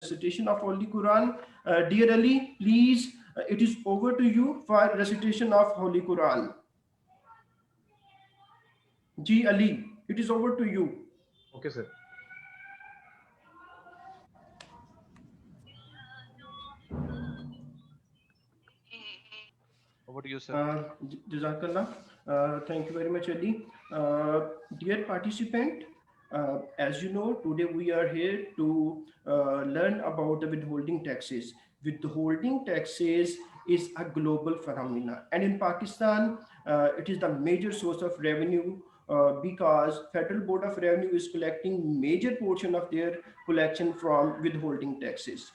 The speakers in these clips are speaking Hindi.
recitation of Holy Quran. Dear Ali, please, it is over to you for recitation of Holy Quran. Ji Ali, it is over to you. Okay, sir. Over to you, sir. Jazakallah. Thank you very much, Ali. Dear participant, as you know, today we are here to learn about the withholding taxes. Withholding taxes is a global phenomenon, and in Pakistan, it is the major source of revenue because Federal Board of Revenue is collecting major portion of their collection from withholding taxes.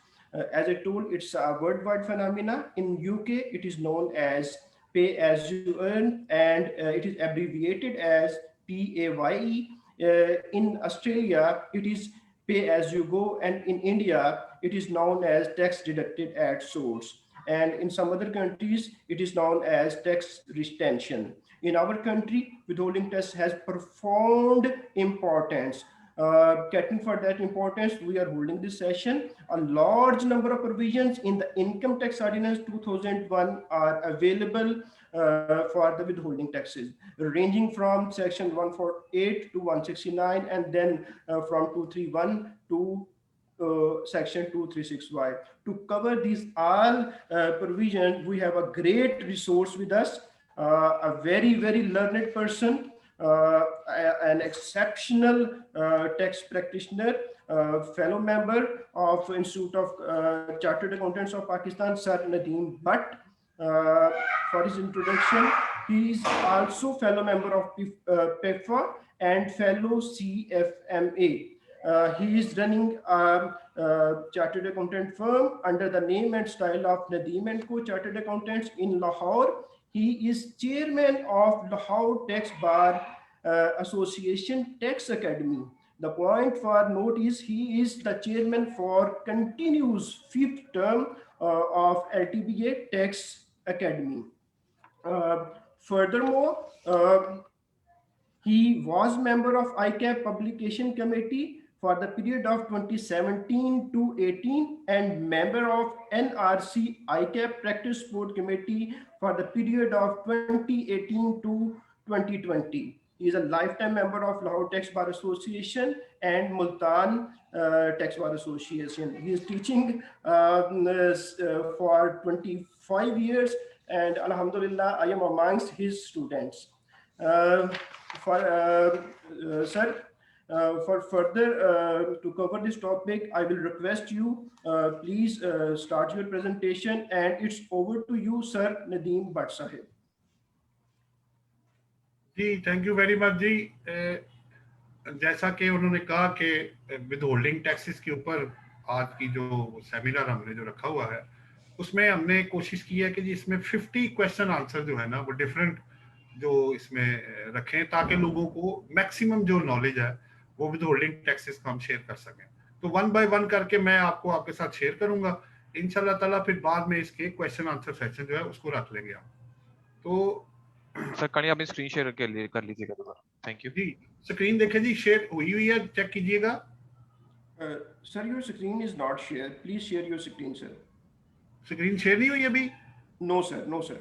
As I told, it's a worldwide phenomena. In UK, it is known as pay as you earn, and it is abbreviated as PAYE. In Australia, it is pay as you go, and in India, it is known as tax deducted at source. And in some other countries, it is known as tax retention. In our country, withholding tax has profound importance. Getting for that importance, we are holding this session. A large number of provisions in the Income Tax Ordinance 2001 are available for the withholding taxes, ranging from section 148 to 169, and then from 231 to section 236Y. To cover these all provisions, we have a great resource with us, a very learned person, an exceptional tax practitioner, fellow member of Institute of Chartered Accountants of Pakistan, Sir Nadeem Butt. For his introduction, he is also fellow member of PEFA and fellow CFMA. He is running a chartered accountant firm under the name and style of Nadeem & Co. Chartered Accountants in Lahore. He is chairman of Lahore Tax Bar Association Tax Academy. The point for note is he is the chairman for continuous fifth term of LTBA Tax Academy. Furthermore, he was member of ICAP Publication Committee for the period of 2017 to 18 and member of NRC ICAP Practice Board Committee for the period of 2018 to 2020. He is a lifetime member of Lahore Tax Bar Association and Multan Tax Bar Association. He is teaching for 25 years, and Alhamdulillah, I am amongst his students. Sir, for further to cover this topic, I will request you please start your presentation, and it's over to you, Sir Nadeem Butt Sahib. जी थैंक यू वेरी मच जी। जैसा कि उन्होंने कहा कि विदहोल्डिंग टैक्सेस के ऊपर आज की जो सेमिनार हमने जो रखा हुआ है उसमें हमने कोशिश की है कि जी इसमें 50 क्वेश्चन आंसर जो है ना वो डिफरेंट जो इसमें रखें ताकि लोगों को मैक्सिमम जो नॉलेज है वो विदहोल्डिंग टैक्सेस को हम शेयर कर सकें। तो वन बाय वन करके मैं आपको आपके साथ शेयर करूंगा इंशाल्लाह ताला, फिर बाद में इसके क्वेश्चन आंसर सेक्शन जो है उसको रख लेंगे हम। तो सर कहीं अपनी स्क्रीन शेयर कर लीजिएगा दोबारा। Thank you ji. स्क्रीन देखें जी, शेयर हुई हुई है, चेक कीजिएगा। Sir your screen is not share, please share your screen sir. Screen share नहीं हुई अभी? No sir, no sir.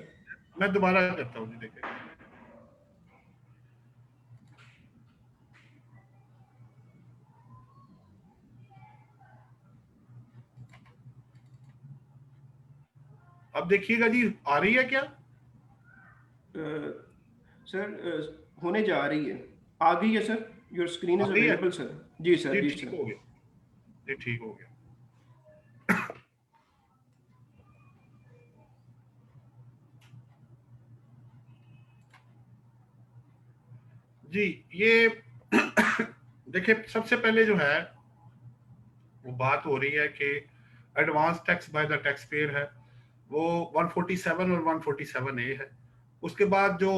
मैं दोबारा करता हूँ जी। देखें अब देखिएगा जी, आ रही है क्या? सर होने जा रही है, आ गई है sir. Your screen is available sir. जी सर, जी ठीक हो गया जी, ठीक हो गया। जी ये देखिए सबसे पहले जो है वो बात हो रही है कि advance tax by the tax pair है, वो 147 और 147A है। उसके बाद जो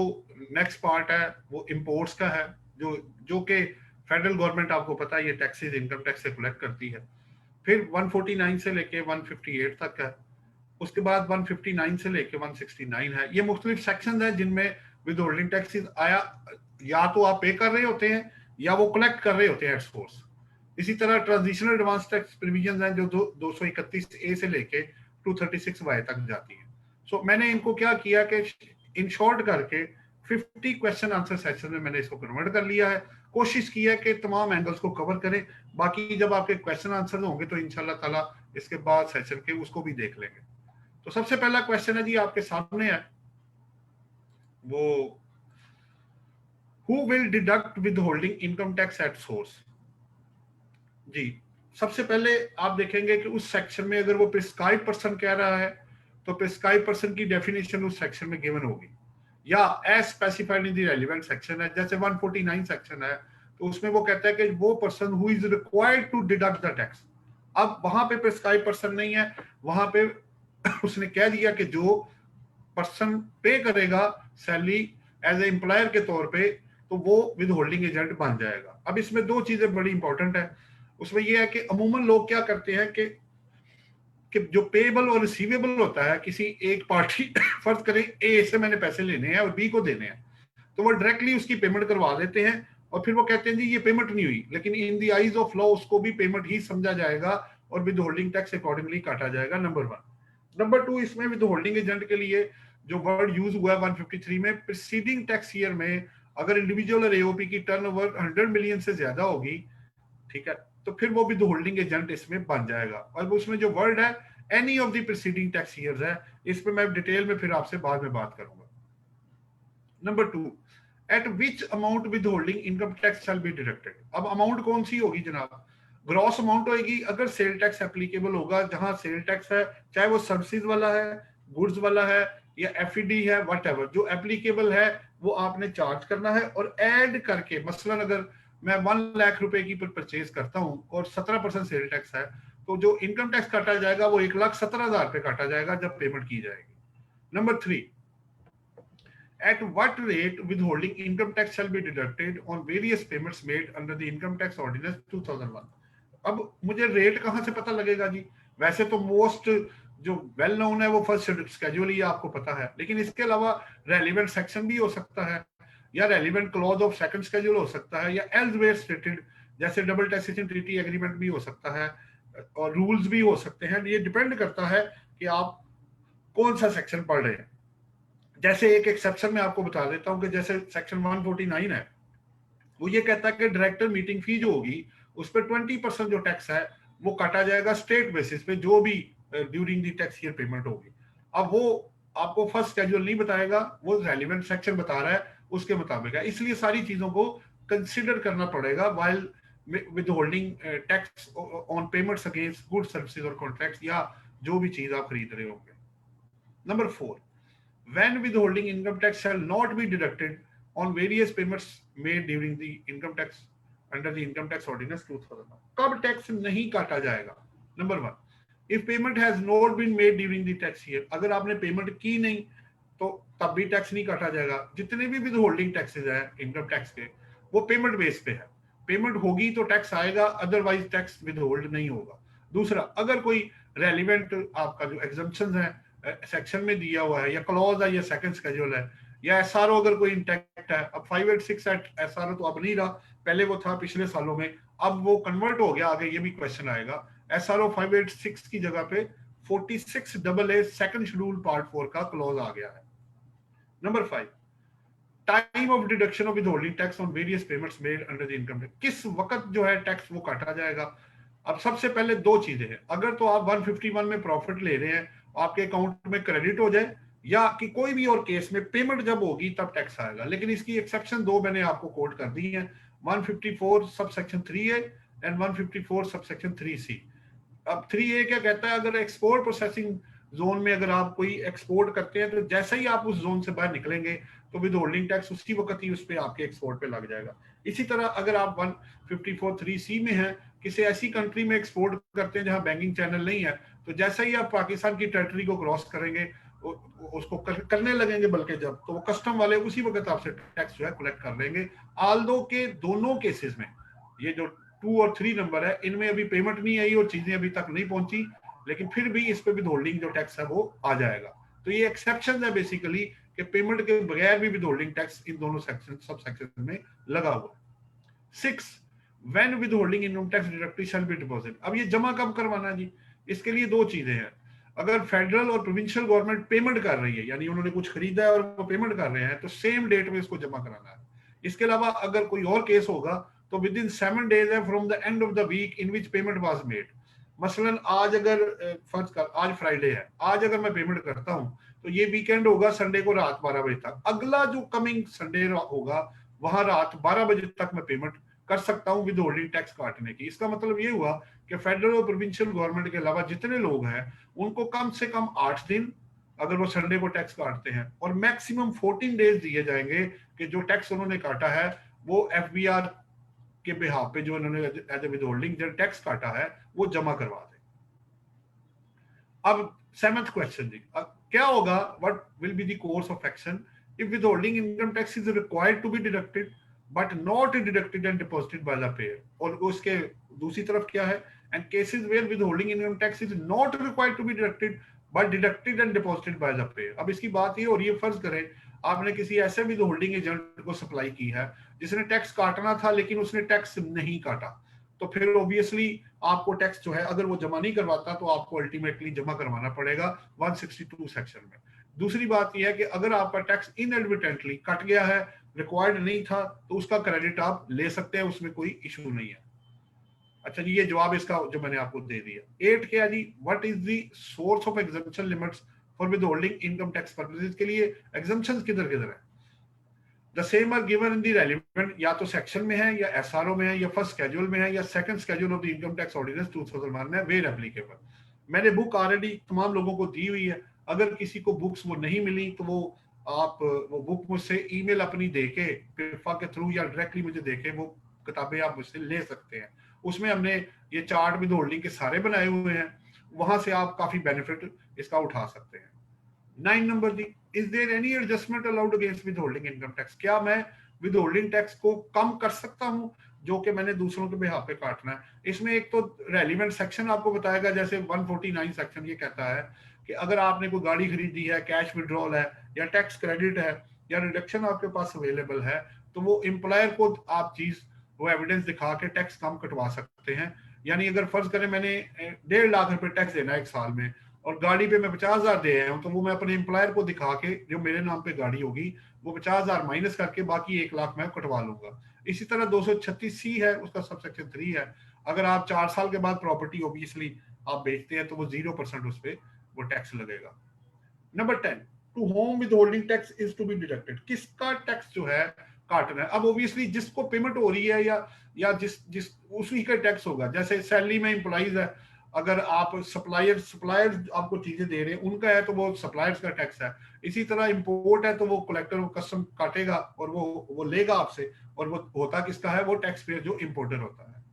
नेक्स्ट पार्ट है वो इंपोर्ट्स का है, जो कि फेडरल गवर्नमेंट आपको पता है ये टैक्सेस इनकम टैक्स से कलेक्ट करती है। फिर 149 से लेके 158 तक है। उसके बाद 159 से लेके 169 है। ये मुख्तलिफ सेक्शन है जिनमें विदहोल्डिंग टैक्सेस आया या तो आप पे कर रहे होते हैं या वो कलेक्ट कर रहे होते हैं एट सोर्स। इसी तरह ट्रांजिशनल एडवांस टैक्स प्रोविजंस हैं जो 231A से लेके 236Y तक जाती हैं। सो मैंने इनको क्या किया कि इन शॉर्ट करके 50 क्वेश्चन आंसर सेशन में मैंने इसको कन्वर्ट कर लिया है। कोशिश की है कि तमाम एंगल्स को कवर करें। बाकी जब आपके क्वेश्चन आंसर होंगे तो इंशाल्लाह ताला इसके बाद सेशन के उसको भी देख लेंगे। तो सबसे पहला क्वेश्चन है जी आपके सामने है, वो who will deduct withholding income tax at source. जी, सबसे पहले आप देखेंगे कि उस सेक्शन में अगर वो प्रिस्क्राइब पर्सन कह रहा है तो प्रिस्क्राइब पर्सन की डेफिनेशन उस सेक्शन में गिवन होगी, या as specified in the relevant section है। जैसे 149 सेक्शन है तो उसमें वो कहता है कि वो person who is required to deduct the tax. अब वहां पे प्रिस्क्राइब पर्सन नहीं है, वहां पे उसने कह दिया कि जो पर्सन पे करेगा सैलरी एज ए एम्प्लॉयर के तौर पे तो वो विद होल्डिंग एजेंट बन जाएगा। अब इसमें दो चीजें बड़ी इंपॉर्टेंट है। उसमें यह है कि अमूमन लोग क्या करते हैं कि जो पेएबल और रिसीवेबल होता है किसी एक पार्टी फर्ज करें ए से मैंने पैसे लेने हैं और बी को देने हैं, तो वो डायरेक्टली उसकी पेमेंट करवा देते हैं और फिर वो कहते हैं जी ये पेमेंट नहीं हुई, लेकिन in the eyes of law उसको भी पेमेंट ही समझा जाएगा और विद होल्डिंग टैक्स अकॉर्डिंगली काटा जाएगा। नंबर 1। नंबर 2, इसमें विद होल्डिंग एजेंट के लिए जो वर्ड यूज हुआ है 153 में, प्रीसीडिंग टैक्स ईयर में अगर इंडिविजुअल और एओपी की टर्नओवर 100 मिलियन से ज्यादा होगी, ठीक है, तो फिर वो विद होल्डिंग एजेंट इसमें बन जाएगा। और उसमें जो वर्ड है any of the preceding tax years है, इस पे मैं डिटेल में फिर आपसे बाद में बात करूंगा। Number 2, eight which amount with holding income tax shall be deducted. अब अमाउंट कौन सी होगी जनाब? ग्रॉस अमाउंट होगी अगर सेल टैक्स एप्लीकेबल होगा, जहां सेल टैक्स है चाहे वो सर्विसेज वाला है, गुड्स वाला है या एफईडी है, व्हाटएवर जो एप्लीकेबल है वो आपने चार्ज करना है और ऐड करके, मसलन अगर मैं 1 लाख रुपए की परचेज करता हूं और 17% सेल टैक्स है तो जो इनकम टैक्स काटा जाएगा वो 1,17,000 रुपए काटा जाएगा जब पेमेंट की जाएगी। Number 3, at what rate withholding income tax shall be deducted on various payments made under the income tax ordinance 2001। अब मुझे रेट कहां से पता लगेगा जी? वैसे तो मोस्ट जो वेल नोन है वो फर्स्ट स्केड्यूल ही आपको पता है, लेकिन इसके अलावा रेलिवेंट सेक्शन भी हो सकता है या relevant clause of second schedule हो सकता है या एल्सवेयर स्टेटेड जैसे डबल टैक्सेशन ट्रीटी एग्रीमेंट भी हो सकता है और रूल्स भी हो सकते हैं। ये डिपेंड करता है कि आप कौन सा सेक्शन पढ़ रहे हैं। जैसे एक एक्सेप्शन में आपको बता देता हूं कि जैसे सेक्शन 149 है, वो ये कहता है कि डायरेक्टर मीटिंग फी जो होगी उस पर 20% जो टैक्स है वो काटा जाएगा स्टेट बेसिस पे जो भी during the tax year payment होगी। अब वो आपको फर्स्ट स्केड्यूल नहीं बताएगा, वो रेलिवेंट सेक्शन बता रहा है उसके मुताबिक है, इसलिए सारी चीजों को कंसिडर करना पड़ेगा while with holding tax on payments against goods services और कॉन्ट्रैक्ट्स या जो भी चीज आप खरीद रहे होंगे। Number 4, when withholding income tax shall not be deducted on various payments made during the income tax under the income tax ordinance 2000। कब टैक्स नहीं काटा जाएगा? Number 1, if payment has not been made during the tax year, अगर आपने पेमेंट की नहीं तो तब भी टैक्स नहीं काटा जाएगा। जितने भी विदहोल्डिंग टैक्सेस है इनकम टैक्स के वो पेमेंट बेस पे है, पेमेंट होगी तो टैक्स आएगा, अदरवाइज टैक्स विदहोल्ड नहीं होगा। दूसरा, अगर कोई रेलिवेंट आपका जो एग्जम्पशन है सेक्शन में दिया हुआ है या क्लॉज है या सेकंड स्केड्यूल है या एसआरओ अगर कोई इंटैक्ट है, अब 586 एसआरओ तो अब नहीं रहा, पहले वो था पिछले सालों में, अब वो कन्वर्ट हो गया, आगे ये भी क्वेश्चन आएगा। एसआरओ 586 की जगह पे 46AA सेकंड शेड्यूल पार्ट 4 का क्लॉज आ गया है। Number 5, time of deduction of withholding tax on various payments made under the income tax, किस वक्त जो है टैक्स वो काटा जाएगा। अब सबसे पहले दो चीजें हैं, अगर तो आप 151 में प्रॉफिट ले रहे हैं आपके अकाउंट में क्रेडिट हो जाए या कि कोई भी और केस में पेमेंट जब होगी तब टैक्स आएगा, लेकिन इसकी एक्सेप्शन दो मैंने आपको कोट कर दी है, 154 sub section 3A and 154 sub section 3C। अब 3A क्या कहता है, अगर एक्सपोर्ट प्रोसेसिंग जोन में अगर आप कोई एक्सपोर्ट करते हैं तो जैसे ही आप उस जोन से बाहर निकलेंगे तो विद होल्डिंग टैक्स उसी वक्त ही उस पे आपके एक्सपोर्ट पे लग जाएगा। इसी तरह अगर आप 154 3C में हैं, किसी ऐसी कंट्री में एक्सपोर्ट करते हैं जहां बैंकिंग चैनल नहीं है, तो जैसे ही आप पाकिस्तान की टेरिटरी को क्रॉस करेंगे उसको करने लगेंगे, बल्कि जब तो वो कस्टम वाले उसी वक्त आपसे टैक्स जो है कलेक्ट कर लेंगे। आल्दो के दोनों केसेस में ये जो 2 और 3 नंबर है इनमें अभी पेमेंट नहीं आई और चीजें अभी तक नहीं पहुंची, लेकिन फिर भी इस पे विदहोल्डिंग जो टैक्स है वो आ जाएगा। तो ये एक्सेप्शन है बेसिकली कि पेमेंट के बगैर भी विदहोल्डिंग टैक्स इन दोनों सेक्शन सब सेक्शन में लगा हुआ है। 6, when with holding income tax deducted shall be deposit. अब ये जमा कब करवाना है जी? इसके लिए दो चीजें हैं। अगर फेडरल और प्रोविंशियल गवर्नमेंट पेमेंट कर रही है, यानी उन्होंने कुछ खरीदा है और वो पेमेंट कर रहे हैं, तो सेम डेट में इसको जमा कराना है। इसके अलावा अगर कोई और केस होगा तो विद इन 7 days है from the end of the week in which payment was made. मसलन आज अगर फर्ज कर आज फ्राइडे है, आज अगर मैं पेमेंट करता हूं तो ये वीकेंड होगा संडे को रात 12 बजे तक। अगला जो कमिंग संडे होगा वहां रात 12 बजे तक मैं पेमेंट कर सकता हूं विद होल्डिंग टैक्स काटने की। इसका मतलब ये हुआ कि फेडरल और प्रोविंशियल गवर्नमेंट के अलावा जितने लोग हैं उनको कम से कम 8 दिन अगर वो संडे को टैक्स काटते हैं, और मैक्सिमम 14 डेज दिए जाएंगे कि जो टैक्स उन्होंने काटा है वो एफबीआर के बिहाफ पे जो उन्होंने एज ए विदहोल्डिंग जो टैक्स काटा है वो जमा करवा दें। अब 7th क्वेश्चन जी, क्या होगा, what will be the course of action if withholding income tax is required to be deducted but not deducted and deposited by the payer. और उसके दूसरी तरफ क्या है, and cases where withholding income tax is not required to be deducted but deducted and deposited by the payer. अब इसकी बात ये हो रही है, फर्ज करें आपने किसी ऐसे विदहोल्डिंग एजेंट को सप्लाई की है जिसने टैक्स काटना था लेकिन उसने टैक्स नहीं काटा, तो फिर ऑब्वियसली आपको टैक्स जो है अगर वो जमा नहीं करवाता तो आपको अल्टीमेटली जमा करवाना पड़ेगा 162 सेक्शन में। दूसरी बात यह है कि अगर आपका टैक्स इनएडवर्टेंटली कट गया है, रिक्वायर्ड नहीं था, तो उसका क्रेडिट आप ले सकते हैं, उसमें कोई इशू नहीं है। अच्छा जी, ये जवाब इसका जो मैंने आपको दे दिया। 8 क्या जी, what is the source of exemption limits for withholding income tax purposes. के लिए एग्जम्पशंस किधर किधर है? The same are given in the relevant, या तो सेक्शन में है या एसआरओ में है या फर्स्ट स्केड्यूल में है या second schedule of the income tax ordinance 2001 में, वेयर एप्लीकेबल। मैंने बुक ऑलरेडी तमाम लोगों को दी हुई है, अगर किसी को बुक्स वो नहीं मिली तो वो आप वो बुक मुझसे ईमेल अपनी देके पिफा के थ्रू या डायरेक्टली मुझे देके वो किताबें आप मुझसे ले सकते हैं। उसमें हमने ये चार्ट विद होल्डिंग के सारे बनाए हुए हैं, वहां से आप काफी बेनिफिट इसका उठा सकते हैं। 9 नंबर दी, is there any adjustment allowed against withholding income tax. क्या मैं विदहोल्डिंग टैक्स को कम कर सकता हूं जो कि मैंने दूसरों के बिहाफ पे काटना है? इसमें एक तो रेलिवेंट सेक्शन आपको बताएगा, जैसे 149 सेक्शन ये कहता है कि अगर आपने कोई गाड़ी खरीदी है, कैश विड्रॉल है या टैक्स क्रेडिट है या रिडक्शन आपके पास अवेलेबल है, तो वो एम्प्लॉयर को आप चीज वो एविडेंस दिखा के टैक्स कम कटवा सकते हैं। यानी अगर फर्ज करें मैंने 1.5 लाख रुपए टैक्स देना है 1 साल में और गाड़ी पे मैं 50,000 दे आया हूं, तो वो मैं अपने एम्प्लॉयर को दिखा के जो मेरे नाम पे गाड़ी होगी वो 50,000 माइनस करके बाकी 1 लाख मैं कटवा लूंगा। इसी तरह 236C है, उसका सब सेक्शन 3 है, अगर आप 4 साल के बाद प्रॉपर्टी ऑब्वियसली आप बेचते हैं तो वो 0% उस पर वो टैक्स लगेगा। Number 10, to whom withholding tax is to be deducted. किसका टैक्स जो है काटना है? अब ऑब्वियसली जिसको पेमेंट हो रही है या जिस उसी का टैक्स होगा। जैसे सैलरी में एम्प्लॉइज है, अगर आप सप्लायर आपको चीजें दे रहे हैं उनका है तो वो सप्लायर्स का टैक्स है। इसी तरह इंपोर्ट है तो वो कलेक्टर कस्टम काटेगा और वो लेगा आपसे, और वो होता किसका है? वो टैक्स पेयर जो इंपोर्टर होता है।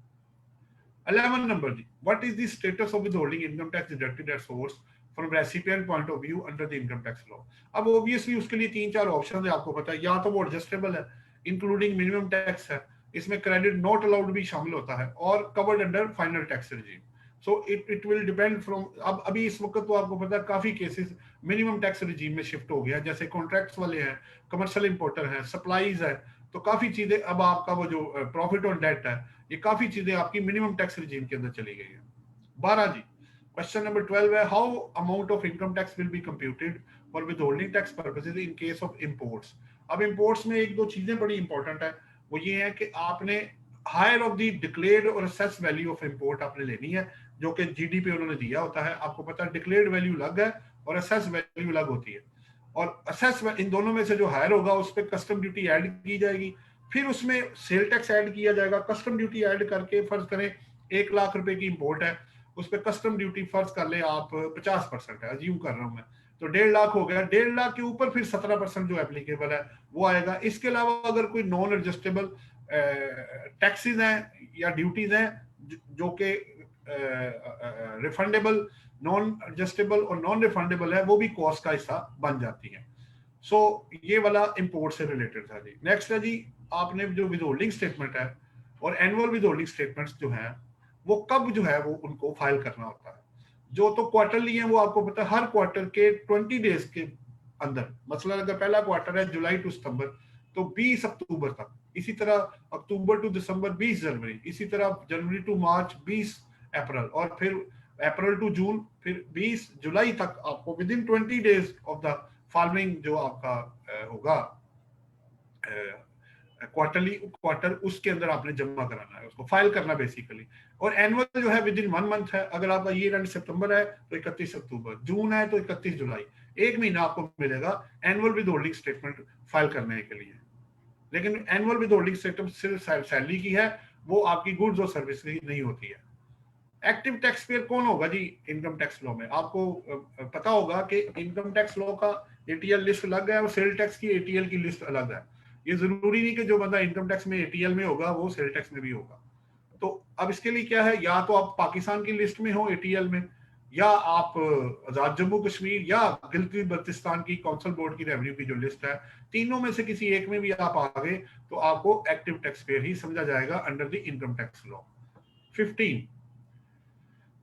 11 नंबर जी, what is the status of withholding income tax deducted at source from recipient point of view under the income tax law. अब ऑब्वियसली उसके लिए 3-4 ऑप्शन है, आपको पता है। या तो वो एडजस्टेबल है, इंक्लूडिंग मिनिमम टैक्स है, इसमें क्रेडिट नॉट अलाउड भी शामिल होता है, और covered under final tax regime. So it will depend from, अब अभी इस वक्त तो आपको पता है काफी केसेस मिनिमम टैक्स रिजीम में शिफ्ट हो गया, जैसे कॉन्ट्रैक्ट्स वाले हैं, कमर्शियल इंपोर्टर हैं, सप्लाईज है, तो काफी चीजें अब आपका वो जो प्रॉफिट ऑन डेट है ये काफी चीजें आपकी मिनिमम टैक्स रिजीम के अंदर चली गई है। 12 जी, क्वेश्चन नंबर 12 है, how amount of income tax will be computed for withholding tax purposes in case of imports. अब इंपोर्ट्स में एक दो चीजें बड़ी इंपॉर्टेंट है, वो ये है कि आपने हायर ऑफ द डिक्लेयर्ड और असेस वैल्यू ऑफ इंपोर्ट आपने लेनी है, जो कि जीडीपी उन्होंने दिया होता है। आपको पता है डिक्लेयर्ड वैल्यू अलग है और असेस वैल्यू अलग होती है, और असेस इन दोनों में से जो हायर होगा उस पर कस्टम ड्यूटी ऐड की जाएगी, फिर उसमें सेल टैक्स ऐड किया जाएगा। कस्टम ड्यूटी ऐड करके फर्ज करें 1 लाख रुपए की इंपोर्ट है, उस पर कस्टम ड्यूटी फर्ज कर ले आप 50% है, अज्यूम कर रहा हूं मैं, तो 1.5 लाख हो गया। 1.5 लाख के ऊपर फिर 17% जो एप्लीकेबल है वो आएगा। इसके अलावा अगर कोई नॉन एडजस्टेबल टैक्सेस हैं या ड्यूटीज हैं जो कि रिफंडेबल, नॉन एडजस्टेबल और नॉन रिफंडेबल है, वो भी कॉस्ट का हिस्सा बन जाती है। सो ये वाला इंपोर्ट से रिलेटेड था जी। नेक्स्ट है जी, आपने जो विदहोल्डिंग स्टेटमेंट है और एनुअल विदहोल्डिंग स्टेटमेंट्स जो हैं वो कब जो है वो उनको फाइल करना होता है। जो तो क्वार्टरली है वो आपको पता है हर क्वार्टर के 20 डेज के अंदर, मतलब अगर पहला क्वार्टर है जुलाई टू सितंबर तो 20 अक्टूबर तक, इसी तरह अक्टूबर टू दिसंबर 20 जनवरी, इसी तरह जनवरी टू मार्च 20 अप्रैल, और फिर अप्रैल टू जून फिर 20 जुलाई तक आपको with in 20 days of the following जो आपका होगा क्वार्टर, उसके अंदर आपने जमा कराना है, उसको फाइल करना बेसिकली। और एनुअल जो है विद इन 1 मंथ है, अगर आपका ईयर एंड सितंबर है तो 31 अक्टूबर, जून है तो 31 जुलाई, 1 महीना आपको मिलेगा annual with holding statement file करने के लिए। लेकिन एनुअल विद होल्डिंग स्टेटमेंट सिर्फ सैलरी की है, वो आपकी गुड्स और सर्विस की नहीं होती है। एक्टिव टैक्स पेयर कौन होगा जी इनकम टैक्स लॉ में? आपको पता होगा कि इनकम टैक्स लॉ का एटीएल लिस्ट अलग है और सेल टैक्स की एटीएल की लिस्ट अलग है। ये जरूरी नहीं कि जो बंदा इनकम टैक्स में एटीएल में होगा वो सेल टैक्स में भी होगा। तो अब इसके लिए क्या है, या तो आप पाकिस्तान की लिस्ट में हो एटीएल में, या आप आजाद जम्मू कश्मीर या गिलगित बल्तिस्तान की काउंसिल बोर्ड की रेवेन्यू की जो लिस्ट है, तीनों में से किसी एक में भी आप आ गए तो आपको एक्टिव टैक्स पेयर ही समझा जाएगा under the income tax law. 15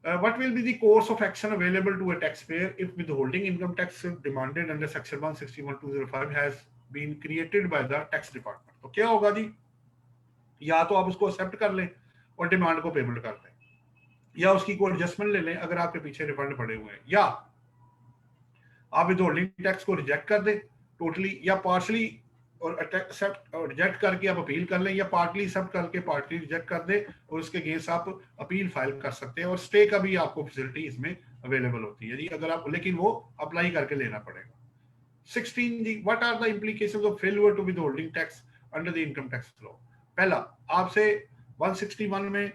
what will be the course of action available to a taxpayer if withholding income tax demanded under section 161(2)(05) has been created by the tax department? तो क्या होगा जी, या तो आप उसको एक्सेप्ट कर लें और डिमांड को पेमेंट कर दें, या उसकी कोई एडजस्टमेंट ले लें अगर आपके पीछे रिफंड पड़े हुए हैं, या आप विथहोल्डिंग टैक्स को रिजेक्ट कर दें टोटली या पार्शली, और एक्सेप्ट और रिजेक्ट करके आप अपील कर लें, या पार्टली एक्सेप्ट करके पार्टली रिजेक्ट कर दें और उसके अगेंस्ट आप अपील फाइल कर सकते हैं। और स्टे का भी आपको फैसिलिटी इसमें अवेलेबल होती है जी, अगर आप, लेकिन वो अप्लाई करके लेना पड़ेगा। 16 जी, what are the implications of failure to withholding tax under the income tax law? पहला, आपसे 161 में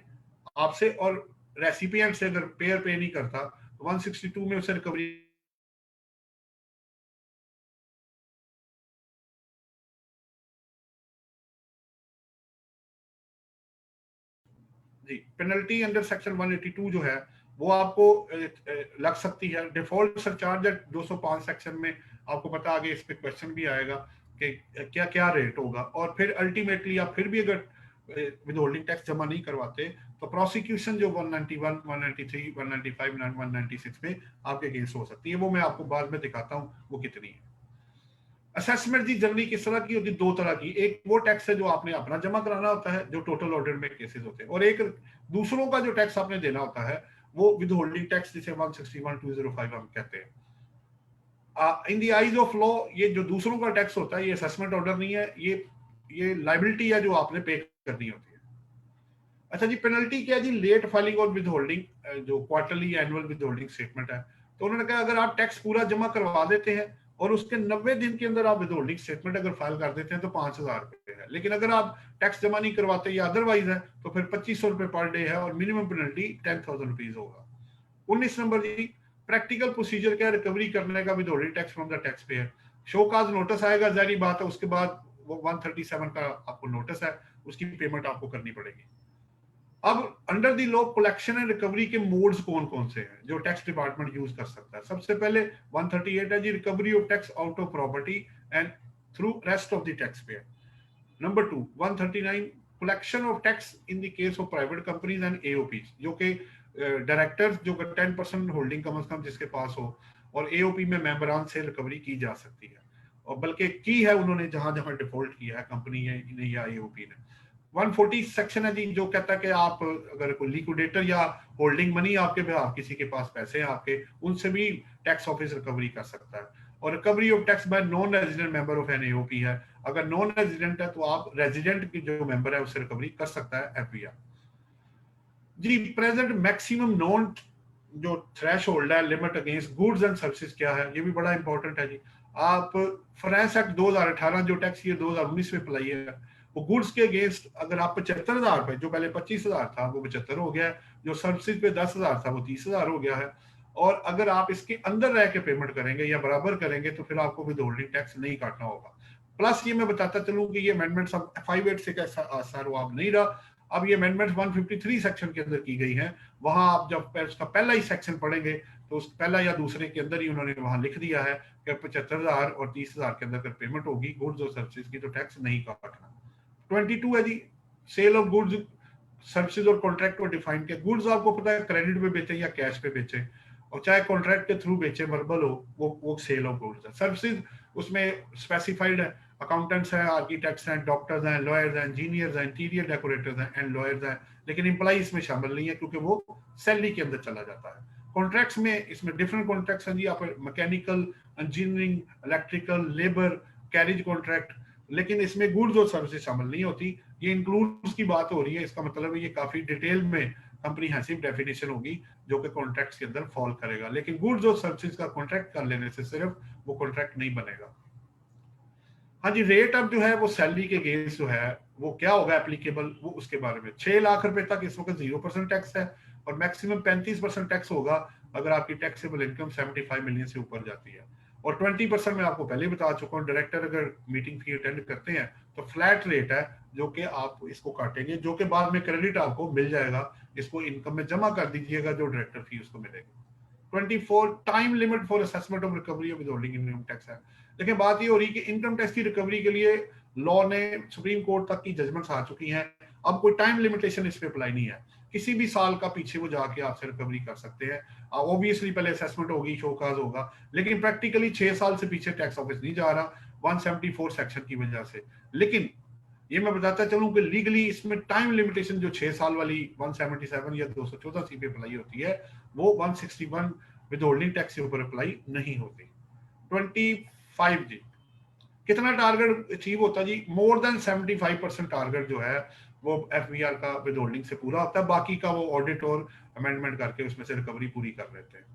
आपसे और रेसिपिएंट से अगर पेयर पे नहीं करता तो 162 में उसे रिकवरी जी, पेनल्टी अंडर सेक्शन 182 जो है वो आपको लग सकती है। डिफॉल्ट सरचार्ज 205 सेक्शन में आपको पता, आगे इस पे क्वेश्चन भी आएगा कि क्या क्या रेट होगा। और फिर अल्टीमेटली आप फिर भी अगर विथहोल्डिंग टैक्स जमा नहीं करवाते तो प्रोसिक्यूशन जो 191, 193, 195, 196 में आपके अगेंस्ट हो सकती है। वो मैं आपको बाद में दिखाता हूँ वो कितनी है। असेसमेंट जी जनरली किस तरह की होती है? 2 तरह की। एक वो टैक्स है जो आपने अपना जमा कराना होता है, जो टोटल ऑडिट में केसेस होते हैं, और एक दूसरों का जो टैक्स आपने देना होता है वो विथहोल्डिंग टैक्स, जिसे 161(2)(05) हम कहते हैं। In the eyes of law ये जो दूसरों का टैक्स होता है ये असेसमेंट ऑर्डर नहीं है, ये लायबिलिटी है जो आपने पे करनी होती है। अच्छा जी, पेनल्टी क्या है जी? लेट फाइलिंग और विथहोल्डिंग, जो क्वार्टरली एनुअल विथहोल्डिंग स्टेटमेंट है, तो उन्होंने कहा अगर आप टैक्स पूरा जमा करवा देते हैं और उसके 90 दिन के अंदर आप विथहोल्डिंग स्टेटमेंट अगर फाइल कर देते हैं तो 5,000 रुपए है। लेकिन अगर आप टैक्स जमा नहीं करवाते या अदरवाइज है तो फिर 2,500 रुपए पर डे है और मिनिमम पेनल्टी 10,000 रुपीज होगा। 19 नंबर जी, प्रैक्टिकल प्रोसीजर क्या रिकवरी करने का withholding tax from the tax payer? Show cause notice आएगा, जारी बात है, उसके बाद वो 137 का आपको नोटिस है, उसकी पेमेंट आपको करनी पड़ेगी। अब under the law collection and recovery के मोड्स कौन कौन से हैं जो टैक्स डिपार्टमेंट यूज कर सकता है? सबसे पहले 138 है जी, recovery of tax out of property and through rest of the tax payer. Number 2 139 collection of tax in the case of private companies and AOPs, जो कि डायरेक्टर्स जो 10% होल्डिंग कम से कम जिसके पास हो और एओपी में मेंबरान से रिकवरी की जा सकती है, और बल्कि की है उन्होंने जहां जहां डिफॉल्ट किया है कंपनी ने या एओपी ने। 140 सेक्शन है जी, जो कहता है कि आप अगर कोई लिक्विडेटर या होल्डिंग मनी आपके बिहाफ किसी के पास पैसे हैं आपके, उनसे भी टैक्स ऑफिस रिकवरी कर सकता है। और recovery of tax by non resident member of an AOP है, अगर नॉन रेजिडेंट है तो आप रेजिडेंट की जो मेंबर है उससे रिकवरी कर सकता है एफबीआर जी। प्रेजेंट मैक्सिमम नॉन जो थ्रेश होल्ड है limit against goods and services क्या है? ये भी बड़ा इंपॉर्टेंट है जी। आप फाइनेंस एक्ट 2018 जो टैक्स ये 2019 में अप्लाई है, वो गुड्स के अगेंस्ट अगर आप 75,000 पे, जो पहले 25,000 था वो 75 हो गया है, जो सर्विसेज पे 10,000 था वो 30,000 हो गया है, और अगर आप इसके अंदर रह के पेमेंट करेंगे या बराबर करेंगे तो फिर आपको विथहोल्डिंग टैक्स नहीं काटना होगा। प्लस ये मैं बताता चलूं कि ये अमेंडमेंट्स अब 58 का असर वो अब नहीं रहा, अब ये अमेंडमेंट 153 सेक्शन के अंदर की गई है। वहां आप जब उसका पहला ही सेक्शन पढ़ेंगे तो उस पहला या दूसरे के अंदर ही उन्होंने वहां लिख दिया है कि 75,000 और 30,000 के अंदर अगर पेमेंट होगी गुड्स और सर्विसेज की तो टैक्स नहीं काटना। 22 है जी, सेल ऑफ गुड्स सर्विसेज और कॉन्ट्रैक्ट को डिफाइन किया। गुड्स आपको पता है क्रेडिट पे बेचे या कैश पे बेचे, और चाहे कॉन्ट्रैक्ट के थ्रू बेचे वर्बल हो, वो सेल ऑफ गुड्स है। सर्विसेज उसमें स्पेसिफाइड है, अकाउंटेंट्स हैं, आर्किटेक्ट्स हैं, डॉक्टर्स हैं, लॉयर्स हैं, इंजीनियर्स हैं, इंटीरियर डेकोरेटर्स हैं एंड लॉयर्स हैं, लेकिन एम्प्लॉय इसमें शामिल नहीं है क्योंकि वो सैलरी के अंदर चला जाता है। कॉन्ट्रैक्ट्स में इसमें डिफरेंट कॉन्ट्रैक्ट्स हैं जी, आप mechanical, engineering, electrical, labour, carriage contract, लेकिन इसमें गुड्स और सर्विसेज शामिल नहीं होती। ये इंक्लूड्स की बात हो रही है, इसका मतलब है ये काफी डिटेल में कंप्रीहेंसिव डेफिनेशन होगी जो कि कॉन्ट्रैक्ट्स के अंदर फॉल करेगा, लेकिन गुड्स और सर्विसेज का कॉन्ट्रैक्ट कर लेने से सिर्फ वो कॉन्ट्रैक्ट नहीं बनेगा। हाँ जी, रेट अब जो है वो सैलरी के अगेंस्ट जो है वो क्या होगा एप्लीकेबल, वो उसके बारे में 6 लाख रुपए तक इस वक्त 0% टैक्स है और मैक्सिमम 35% टैक्स होगा अगर आपकी टैक्सेबल इनकम 75 मिलियन से ऊपर जाती है। और 20% मैं आपको पहले बता चुका हूँ, डायरेक्टर अगर मीटिंग फी अटेंड करते हैं तो फ्लैट रेट है जो कि आप इसको काटेंगे, जो कि बाद में क्रेडिट आपको मिल जाएगा, इसको इनकम में जमा कर दीजिएगा जो डायरेक्टर फी उसको मिलेगी। 24 time limit for assessment of recovery of withholding income tax है। लेकिन बात ये हो रही है कि इनकम टैक्स की रिकवरी के लिए लॉ ने सुप्रीम कोर्ट तक की जजमेंट्स आ चुकी हैं, अब कोई टाइम लिमिटेशन इस पे अप्लाई नहीं है, किसी भी साल का पीछे वो जाके आपसे रिकवरी कर सकते हैं। ऑब्वियसली पहले असेसमेंट होगी, शोकाज होगा, लेकिन प्रैक्टिकली 6 साल से पीछे टैक्स ऑफिस नहीं जा रहा 174 सेक्शन की वजह से। लेकिन ये मैं बताता चलूं कि लीगली इसमें टाइम लिमिटेशन जो 6 साल वाली 177 या 214 सी पे अप्लाई होती है, वो 161 विथहोल्डिंग टैक्स के ऊपर अप्लाई नहीं होती। 25 जी, कितना टारगेट अचीव होता जी? मोर देन 75% टारगेट जो है वो एफबीआर का विथहोल्डिंग से पूरा होता है, बाकी का वो ऑडिट और अमेंडमेंट करके उसमें से रिकवरी पूरी कर लेते हैं।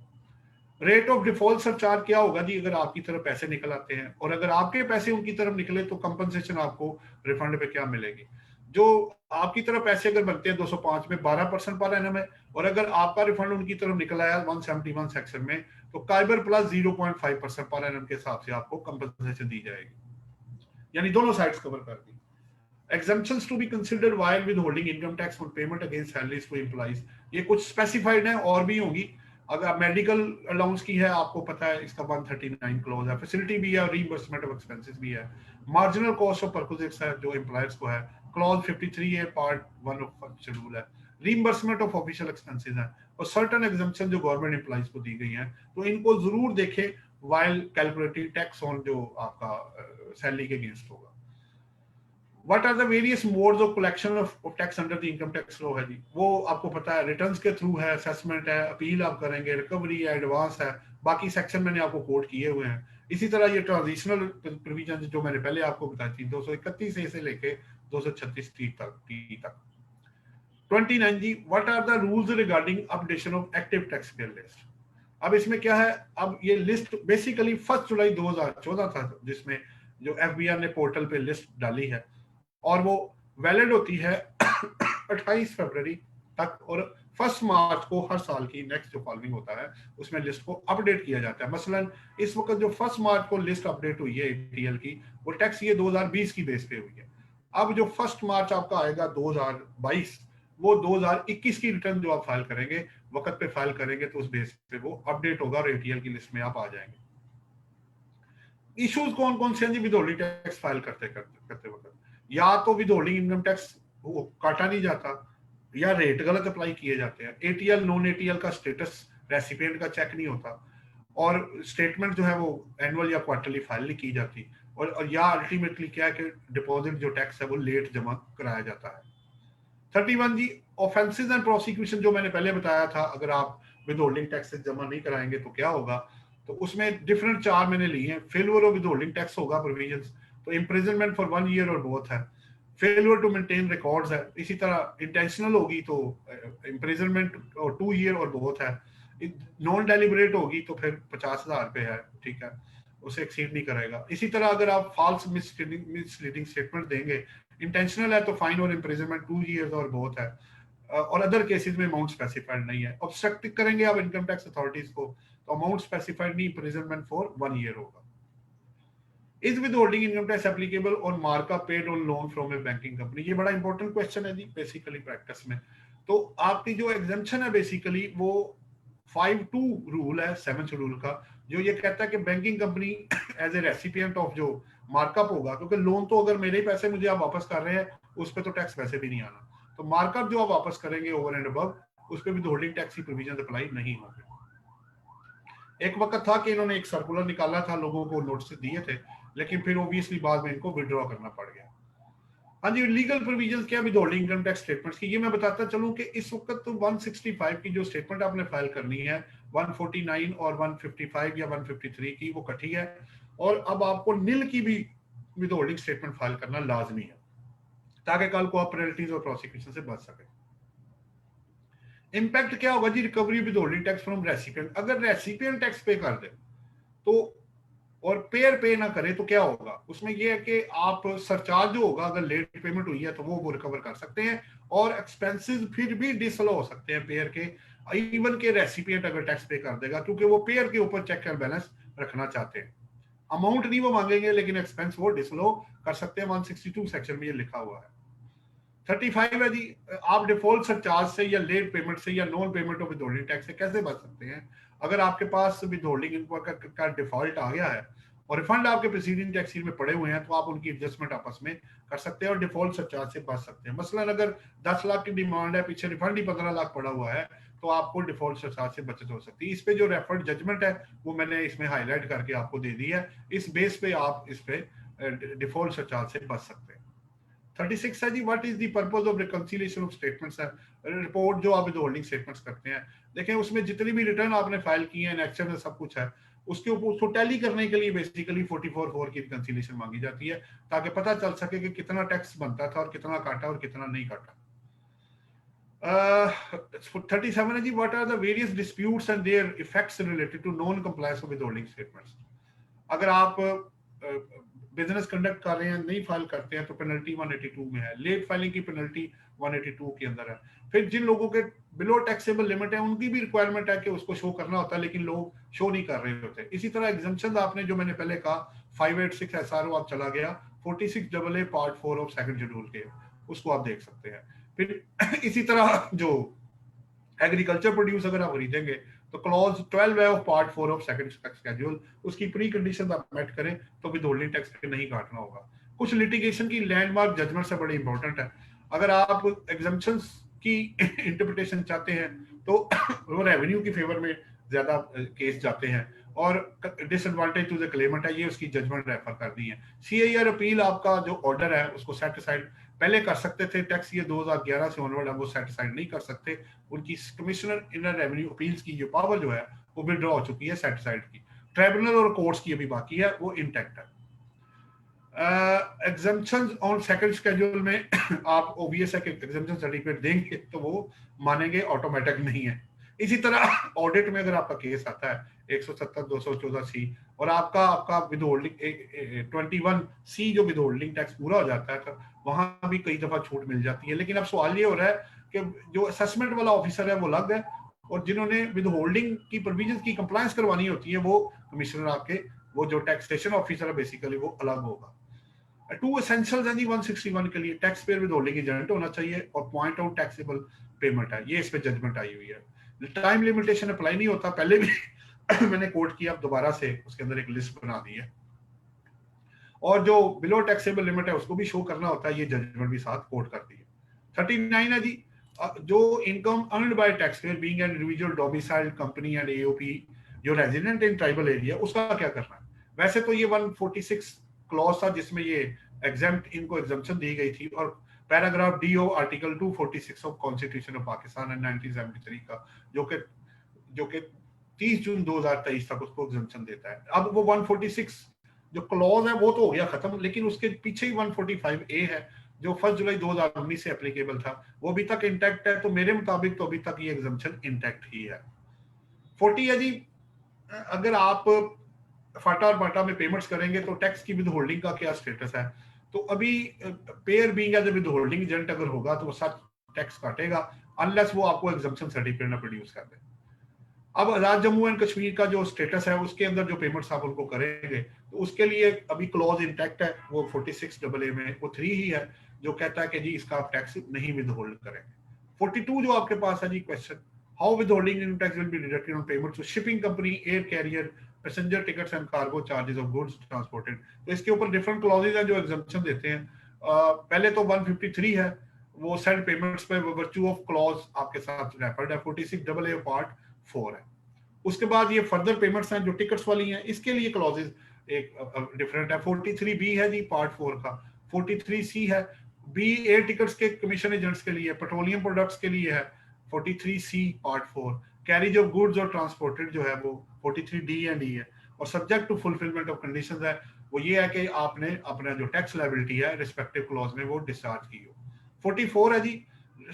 रेट ऑफ डिफॉल्ट सरचार्ज क्या होगा जी? अगर आपकी तरफ पैसे निकल आते हैं और अगर आपके पैसे उनकी तरफ निकले तो कंपनसेशन आपको रिफंड पे क्या मिलेगी? जो आपकी तरफ पैसे अगर बनते हैं 205 में 12% पर एनम है, और अगर आपका रिफंड उनकी तरफ निकल आया 171 सेक्शन में तो काइबर प्लस 0.5% पर एनम के हिसाब से आपको कंपनसेशन दी जाएगी, यानी दोनों साइड्स कवर कर दी। Exemptions to be considered while withholding income tax on payment against salaries to employees, ये कुछ स्पेसिफाइड है और भी होंगी। अगर मेडिकल अलाउंस की है, आपको पता है इसका 139 क्लॉज है, फैसिलिटी भी है, रीइंबर्समेंट ऑफ एक्सपेंसेस भी है, मार्जिनल कॉस्ट ऑफ परक्विजिट्स है जो एम्प्लॉयर्स को है, क्लॉज 53 है, पार्ट 1 ऑफ शेड्यूल है, रीइंबर्समेंट ऑफ ऑफिशियल एक्सपेंसेस है, और सर्टेन एग्जम्पशन जो गवर्नमेंट एम्प्लॉयज को दी गई हैं, तो इनको जरूर देखें व्हाइल कैलकुलेटिंग टैक्स ऑन जो आपका सैलरी के अगेंस्ट होगा। What are the various modes of collection of tax under the income tax law है जी? वो आपको पता है, रिटर्न्स के थ्रू है, असेसमेंट है, अपील आप करेंगे, रिकवरी है, एडवांस है, बाकी सेक्शन मैंने आपको कोट किए हुए हैं। इसी तरह ये ट्रांजिशनल प्रोविजन जो मैंने पहले आपको बताई थी 231 से लेके 236 टी तक। 29 जी, what are the rules regarding updation of active tax payer list? अब इसमें क्या है, अब ये लिस्ट बेसिकली 1 जुलाई 2014 था जिसमें जो एफबीआर ने पोर्टल पे लिस्ट डाली है, और वो वैलिड होती है 28 फरवरी तक, और 1 मार्च को हर साल की नेक्स्ट जो फॉलोइंग होता है उसमें लिस्ट को अपडेट किया जाता है। मसलन इस वक्त जो 1 मार्च को लिस्ट अपडेट हुई है एटीएल की, वो टैक्स ये 2020 की बेस पे हुई है। अब जो 1 मार्च आपका आएगा 2022, वो 2021 की रिटर्न जो आप फाइल करेंगे, वक्त पे फाइल करेंगे, तो उस बेस पे वो अपडेट होगा और एटीएल की लिस्ट में आप आ जाएंगे। इश्यूज कौन कौन से हैं जी विथहोल्डिंग टैक्स फाइल करते वक्त? या तो विथहोल्डिंग इनकम टैक्स काटा नहीं जाता, या रेट गलत अप्लाई किए जाते हैं, एटीएल नॉन एटीएल का स्टेटस रेसिपिएंट का चेक नहीं होता, और स्टेटमेंट जो है वो एनुअल या क्वार्टरली फाइल नहीं की जाती, और या अल्टीमेटली क्या है कि डिपॉजिट जो टैक्स है वो लेट जमा कराया जाता है। 31 जी, ऑफेंसेस एंड प्रोसिक्यूशन जो मैंने पहले बताया था, अगर आप विथहोल्डिंग टैक्स जमा नहीं कराएंगे तो क्या होगा, तो उसमें डिफरेंट 4 मैंने लिए हैं। फेलियर ऑफ विथहोल्डिंग टैक्स होगा प्रोविजंस, तो इम्प्रिजनमेंट फॉर 1 ईयर और बोथ है। फेलियर टू मेंटेन रिकॉर्ड्स है, इसी तरह इंटेंशनल होगी तो इम्प्रिजनमेंट और 2 ईयर और बोथ है। नॉन डेलिबरेट होगी तो फिर 50,000 रुपए है, ठीक है, उसे एक्सीड नहीं करेगा। इसी तरह अगर आप फॉल्स मिसलीडिंग स्टेटमेंट देंगे, इंटेंशनल है तो फाइन और इम्प्रिजनमेंट 2 ईयर और बोथ है, और अदर केसेस में अमाउंट स्पेसिफाइड नहीं है। ऑब्स्ट्रक्ट करेंगे आप इनकम टैक्स अथॉरिटीज को तो अमाउंट स्पेसिफाइड नहीं, इम्प्रिजनमेंट फॉर 1 ईयर होगा। Is withholding income tax applicable on markup paid on loan from a banking company? ये बड़ा इंपॉर्टेंट क्वेश्चन है जी बेसिकली प्रैक्टिस में। तो आपकी जो एग्जेम्पशन है बेसिकली वो 5(2) रूल है 7th शेड्यूल का, जो ये कहता है कि banking company as a recipient of जो मार्कअप होगा, क्योंकि लोन तो अगर मेरे ही पैसे मुझे आप वापस कर रहे हैं उस पर तो टैक्स वैसे भी नहीं आना, तो मार्कअप जो आप वापस करेंगे ओवर एंड अबव, उस पर विथहोल्डिंग टैक्स की प्रोविजन अप्लाई नहीं होंगे। एक वक्त था कि इन्होंने एक सर्कुलर निकाला था, लोगों को नोटिस दिए थे लेकिन फिर ऑब्वियसली बाद में इनको विड्रॉ करना पड़ गया। हाँ जी, लीगल प्रोविजंस क्या विदहोल्डिंग इनकम टैक्स स्टेटमेंट्स की, ये मैं बताता चलूं कि इस वक्त तो 165 की जो स्टेटमेंट आपने फाइल करनी है 149 और 155 या 153 की वो कटी है, और अब आपको नील की भी विदहोल्डिंग स्टेटमेंट फाइल करना लाजमी है ताकि कल को आप पेनल्टीज और प्रोसिक्यूशन से बच सके। इंपैक्ट क्या होगा जी, recovery withholding tax from recipient. अगर रेसिपिएंट टैक्स पे कर दे तो और पेयर पे ना करे तो क्या होगा, उसमें यह है कि आप सरचार्ज जो होगा अगर लेट पेमेंट हुई है तो वो रिकवर कर सकते हैं, और एक्सपेंसेस फिर भी डिसअलो हो सकते हैं पेयर के, इवन के रेसिपिएंट अगर टैक्स पे कर देगा, क्योंकि वो पेयर के ऊपर चेक एंड बैलेंस रखना चाहते हैं। अमाउंट नहीं वो मांगेंगे लेकिन एक्सपेंस वो डिसअलो कर सकते हैं, 162 सेक्शन में ये लिखा हुआ है। 35 है जी, आप डिफॉल्ट सरचार्ज से या लेट पेमेंट से या non payment of withholding tax से कैसे बच सकते हैं। अगर आपके पास विदहोल्डिंग का डिफॉल्ट आ गया है और रिफंड आपके प्रीसीडिंग टैक्स ईयर में पड़े हुए हैं तो आप उनकी एडजस्टमेंट आपस में कर सकते हैं और डिफॉल्ट सरचार्ज से बच सकते हैं। मसलन अगर 10 लाख की डिमांड है, पीछे रिफंड ही 15 लाख पड़ा हुआ है, तो आपको डिफॉल्ट सरचार्ज से बचत हो सकती है। इस पे जो रेफर्ड जजमेंट है वो मैंने इसमें हाईलाइट करके आपको दे दी है, इस बेस पे आप इस पे डिफॉल्ट सरचार्ज से बच सकते हैं। 36 है जी, what is the purpose of reconciliation of statements है, रिपोर्ट जो आप विदहोल्डिंग स्टेटमेंट्स करते हैं। देखें उसमें जितनी भी रिटर्न आपने फाइल की है, एक्शन में सब कुछ है, उसके ऊपर उसको टैली करने के लिए बेसिकली 44(4) की रिकंसिलिएशन मांगी जाती है ताकि पता चल सके कि कितना टैक्स बनता था और कितना काटा और कितना नहीं काटा। 37 है जी, what are the various disputes and their effects related to non compliance of withholding statements. अगर आप बिजनेस कंडक्ट कर रहे हैं, नहीं फाइल करते हैं तो पेनल्टी 182 में है, लेट फाइलिंग की पेनल्टी 182 के अंदर है। फिर जिन लोगों के बिलो टैक्सेबल लिमिट है उनकी भी रिक्वायरमेंट है कि उसको शो करना होता है, लेकिन लोग शो नहीं कर रहे होते। इसी तरह एग्जम्पशन आपने जो मैंने पहले कहा 586 SRO आप चला गया 46AA part 4 of second schedule के, उसको आप देख सकते हैं। फिर इसी तरह जो एग्रीकल्चर प्रोड्यूस अगर आप खरीदेंगे तो clause 12 of part 4 of second schedule, उसकी प्री कंडीशन आप मेट करें तो विदहोल्डिंग टैक्स नहीं काटना होगा। कुछ लिटिगेशन की लैंडमार्क जजमेंट से बड़ी इंपॉर्टेंट है। अगर आप एग्जम्पशंस की इंटरप्रिटेशन चाहते हैं तो वो रेवेन्यू की फेवर में ज्यादा केस जाते हैं, और डिसएडवांटेज टू द क्लेमेंट है, ये उसकी जजमेंट रेफर कर दी है। सीआईआर अपील आपका जो ऑर्डर है उसको सेट असाइड पहले कर सकते थे, टैक्स ईयर 2011 से ऑनवर्ड हम वो सेट असाइड नहीं कर सकते। उनकी कमिश्नर इनर रेवेन्यू अपील्स की जो पावर जो है वो विड्रॉ हो चुकी है सेट असाइड की। ट्राइब्यूनल और कोर्ट्स की अभी बाकी है, वो इंटैक्ट है। एग्जम्पशंस ऑन सेकंड शेड्यूल में आप ओबीएस है कि एग्जम्पशन सर्टिफिकेट देंगे तो वो मानेंगे, ऑटोमेटिक नहीं है। इसी तरह ऑडिट में अगर आपका केस आता है 170(214) और आपका विदहोल्डिंग 21C जो विदहोल्डिंग टैक्स पूरा हो जाता है तो वहां भी कई दफा छूट मिल जाती है। लेकिन अब सवाल ये हो रहा है कि जो असेसमेंट वाला ऑफिसर है वो अलग है और जिन्होंने विदहोल्डिंग की प्रोविजंस की कंप्लायंस करवानी होती है वो कमिश्नर आपके, वो जो टैक्सेशन ऑफिसर है बेसिकली वो अलग होगा। 2 एसेंशियल्स हैं जी 161 के लिए, टैक्स पेयर विदहोल्डिंग एजेंट होना चाहिए और पॉइंट आउट टैक्सेबल पेमेंट है, ये इस पे जजमेंट आई हुई है। टाइम लिमिटेशन अप्लाई नहीं होता, पहले भी मैंने कोट किया, अब दोबारा से उसके अंदर एक लिस्ट बना दी है, और जो बिलो टैक्सेबल लिमिट है उसको भी शो करना होता है, ये जजमेंट भी साथ कोट कर दी है। 39 है जी, जो income earned bye tax payer being an individual domiciled company and AOP जो रेजिडेंट इन ट्राइबल एरिया, उसका क्या करना है। वैसे तो ये 146 क्लॉज था जिसमें ये एग्जेम्प्ट इनको एग्जम्पशन दी गई थी, और paragraph D of article 246 of constitution of Pakistan and 1973 का जो कि 30 जून 2023 तक उसको एग्जम्पशन देता है। अब वो 146 जो क्लॉज है वो तो हो गया खत्म, लेकिन उसके पीछे ही 145A है जो 1 जुलाई 2019 से एप्लीकेबल था, वो अभी तक इंटैक्ट है। तो मेरे मुताबिक तो अभी तक ये एग्जम्पशन इंटैक्ट ही है। 40 है जी, अगर आप फाटा और बाटा में पेमेंट्स करेंगे तो टैक्स की विदहोल्डिंग का क्या स्टेटस है। तो अभी payer being as a withholding agent अगर होगा तो वो सब टैक्स काटेगा अनलेस वो आपको एग्जम्पशन सर्टिफिकेट ना प्रोड्यूस कर दे। अब आजाद जम्मू एंड कश्मीर का जो स्टेटस है उसके अंदर जो पेमेंट्स आप उनको करेंगे तो उसके लिए अभी क्लॉज इंटैक्ट है, वो 46AA में वो 3 ही है जो कहता है कि जी इसका आप टैक्स नहीं विदहोल्ड करेंगे। 42 जो आपके पास है जी question, how withholding income tax will be deducted on payments to shipping company, air carrier, passenger tickets and cargo charges of goods transported. तो इसके ऊपर डिफरेंट क्लॉजेज हैं जो एग्जम्पशन देते हैं। पहले तो 153 है, वो सेट पेमेंट्स पे वर्च्यू ऑफ क्लॉज आपके साथ रेफर्ड है, 46AA पार्ट 4 है। उसके बाद ये फर्दर पेमेंट्स हैं जो टिकट्स वाली हैं, इसके लिए क्लॉजेज एक डिफरेंट है। 43B है जी पार्ट 4 का। 43C है बी एयर टिकट्स के कमीशन एजेंट्स के लिए, पेट्रोलियम प्रोडक्ट्स के लिए है 43C part 4। Carriage of goods और ट्रांसपोर्टेड जो है वो 43D एंड ई है। और subject to fulfilment of conditions है वो ये है कि आपने अपना जो टैक्स लायबिलिटी है रिस्पेक्टिव क्लॉज में वो डिस्चार्ज की हो। 44 है जी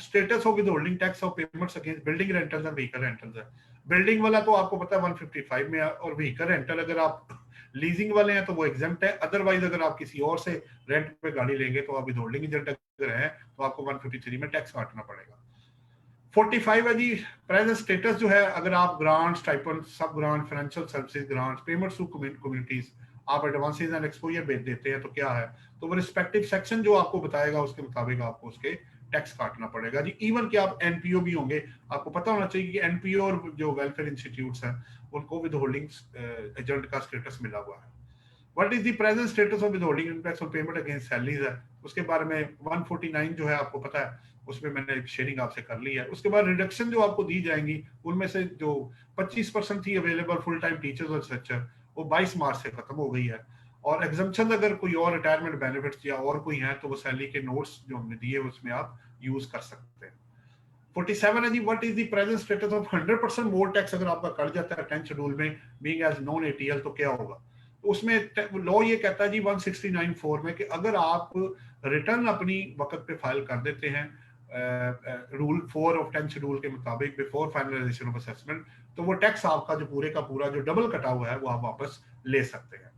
status of withholding tax of payments against building rentals and vehicle rentals है। बिल्डिंग वाला तो आपको पता है 155 में है, और व्हीकल रेंटल अगर आप लीजिंग वाले हैं तो वो एग्जेम्प्ट है। अदरवाइज अगर आप किसी और से रेंट पे गाड़ी लेंगे तो आप विदहोल्डिंग एजेंट अगर है तो आपको 153 में टैक्स काटना पड़ेगा। 45 है जी प्रेजेंट स्टेटस जो है, अगर आप grant, stipend, sub grant, financial services grant, payments to communities, आप एडवांसेस एंड एक्सपोजर भेज देते हैं तो क्या है, तो वो रिस्पेक्टिव सेक्शन जो आपको बताएगा उसके मुताबिक आपको उसके टैक्स काटना पड़ेगा जी। इवन कि आप एनपीओ भी होंगे, आपको पता होना चाहिए कि एनपीओ और जो वेलफेयर इंस्टीट्यूट्स हैं उनको विदहोल्डिंग एजेंट का स्टेटस मिला हुआ है। What is the present status of withholding interest on payment against salaries है, उसके बारे में 149 जो है आपको पता है, उसमें मैंने शेयरिंग आपसे कर ली है। उसके बाद रिडक्शन जो आपको दी जाएंगी उनमें से जो 25% थी अवेलेबल फुल टाइम टीचर्स और स्ट्रक्चर, वो 22 मार्च से खत्म हो गई है। और एग्जम्पशन अगर कोई और रिटायरमेंट बेनिफिट्स या और कोई है तो वो सैलरी के नोट्स जो हमने दिए उसमें आप यूज कर सकते हैं। 47 है जी what is the present status of 100% more tax अगर आपका कट जाता है 10th शेड्यूल में बीइंग एज नॉन एटीएल तो क्या होगा। तो उसमें लॉ ये कहता है जी 169(4) में कि अगर आप रिटर्न अपनी वक्त पे फाइल कर देते हैं रूल 4 ऑफ 10th शेड्यूल के मुताबिक बिफोर फाइनलाइजेशन ऑफ असेसमेंट, तो वो टैक्स आपका जो पूरे का पूरा जो डबल कटा हुआ है वो आप वापस ले सकते हैं।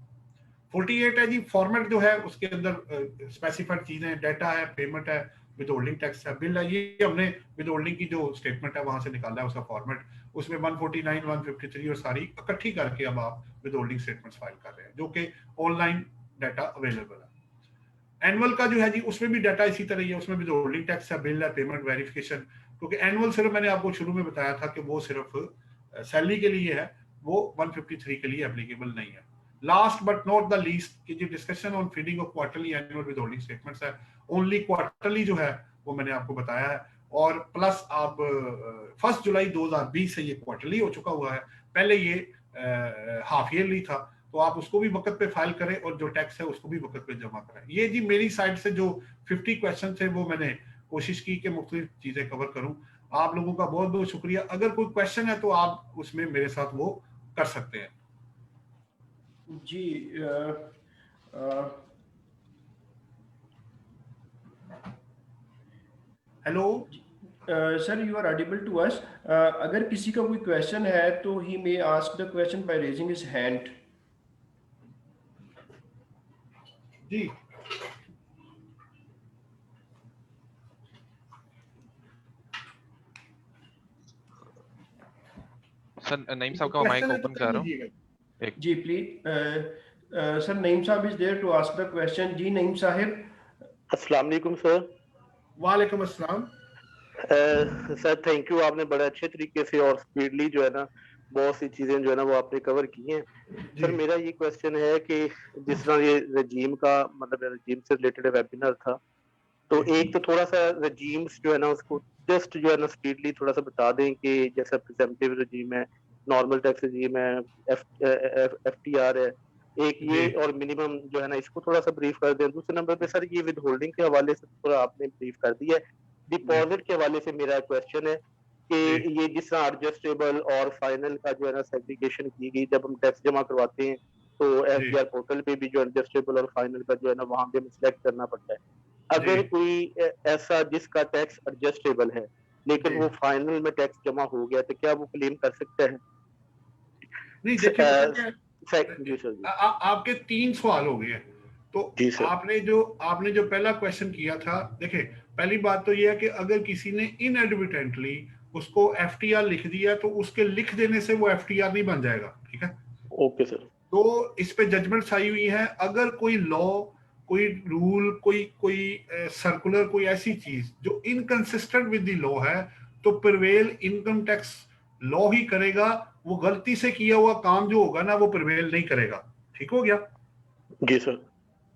48 है जी फॉर्मेट जो है उसके अंदर स्पेसिफाइड चीजें, डाटा है, पेमेंट है, विदहोल्डिंग टैक्स है, बिल है। ये हमने विदहोल्डिंग की जो स्टेटमेंट है वहां से निकाला है उसका फॉर्मेट। उसमें 149, 153 और सारी इकट्ठी करके अब आप विदहोल्डिंग स्टेटमेंट्स फाइल कर रहे हैं जो कि ऑनलाइन डाटा अवेलेबल है। एनुअल का जो है जी उसमें भी डाटा इसी तरह ही है, उसमें विदहोल्डिंग टैक्स है, बिल है, पेमेंट वेरिफिकेशन, क्योंकि एनुअल सिर्फ मैंने आपको शुरू में बताया था कि वो सिर्फ सैलरी के लिए है, वो 153 के लिए एप्लीकेबल नहीं है। Last but not the least की जो discussion on feeding of quarterly annual withholding statements है, ओनली क्वार्टरली जो है वो मैंने आपको बताया है। और प्लस आप 1 जुलाई 2020 से ये क्वार्टरली हो चुका हुआ है, पहले ये हाफ ईयरली था, तो आप उसको भी वक्त पे फाइल करें और जो टैक्स है उसको भी वक्त पे जमा करें। ये जी मेरी साइड से जो 50 क्वेश्चन थे वो मैंने कोशिश की कि मुख्तलिफ चीजें कवर करूं। आप लोगों का बहुत बहुत शुक्रिया। अगर कोई क्वेश्चन है तो आप उसमें मेरे साथ वो कर सकते हैं। जी hello sir, you are audible to us. अगर किसी का कोई क्वेश्चन है तो he may ask the question by raising his hand. जी सर नईम साहब का माइक ओपन कर रहा हूँ। जी प्लीज सर, नईम साहब is there to ask the question. जी नईम साहब। अस्सलाम वालेकुम सर। वालेकुम अस्सलाम। सर थैंक यू, आपने बड़े अच्छे तरीके से और स्पीडली जो है ना बहुत सी चीजें जो है ना वो आपने कवर की हैं। सर मेरा ये क्वेश्चन है कि जिस तरह ये रजीम का मतलब रजीम से रिलेटेड वेबिनार था, तो एक तो थोड़ा सा रजीम्स जो है ना उसको जस्ट जो है ना स्पीडली थोड़ा सा बता दें कि जैसा प्रिजेंटिव रजीम है, नॉर्मल टैक्स रजीम है, एफटीआर है एक ये, और मिनिमम जो है ना इसको थोड़ा सा ब्रीफ कर दें। दूसरे नंबर पे सर ये विद होल्डिंग के हवाले से थोड़ा आपने ब्रीफ कर दिया है। डिपॉजिट के हवाले से मेरा क्वेश्चन है कि ये जिस तरह एडजस्टेबल और फाइनल का जो है ना सेग्रीगेशन की गई, जब हम टैक्स जमा करवाते हैं तो एफडीआर पोर्टल पे भी जो एडजस्टेबल और फाइनल का जो है ना वहां पे हमें सिलेक्ट करना पड़ता है। अगर कोई ऐसा जिसका टैक्स एडजस्टेबल है लेकिन वो फाइनल में टैक्स जमा हो गया तो क्या वो क्लेम कर सकता है? नहीं देखिए आपके 3 सवाल हो गए। तो आपने जो पहला क्वेश्चन किया था, देखिए पहली बात तो ये है कि अगर किसी ने इनएडवर्टेंटली उसको एफटीआर लिख दिया तो उसके लिख देने से वो एफटीआर नहीं बन जाएगा, ठीक है? Okay sir. तो इस पे जजमेंट आई हुई है। अगर कोई लॉ, कोई रूल, कोई सर्कुलर, कोई ऐसी चीज जो इनकंसिस्टेंट विद द लॉ है तो प्रिवेल इनकम टैक्स लॉ ही करेगा। वो गलती से किया हुआ काम जो होगा ना वो प्रिवेल नहीं करेगा। ठीक हो गया? जी सर।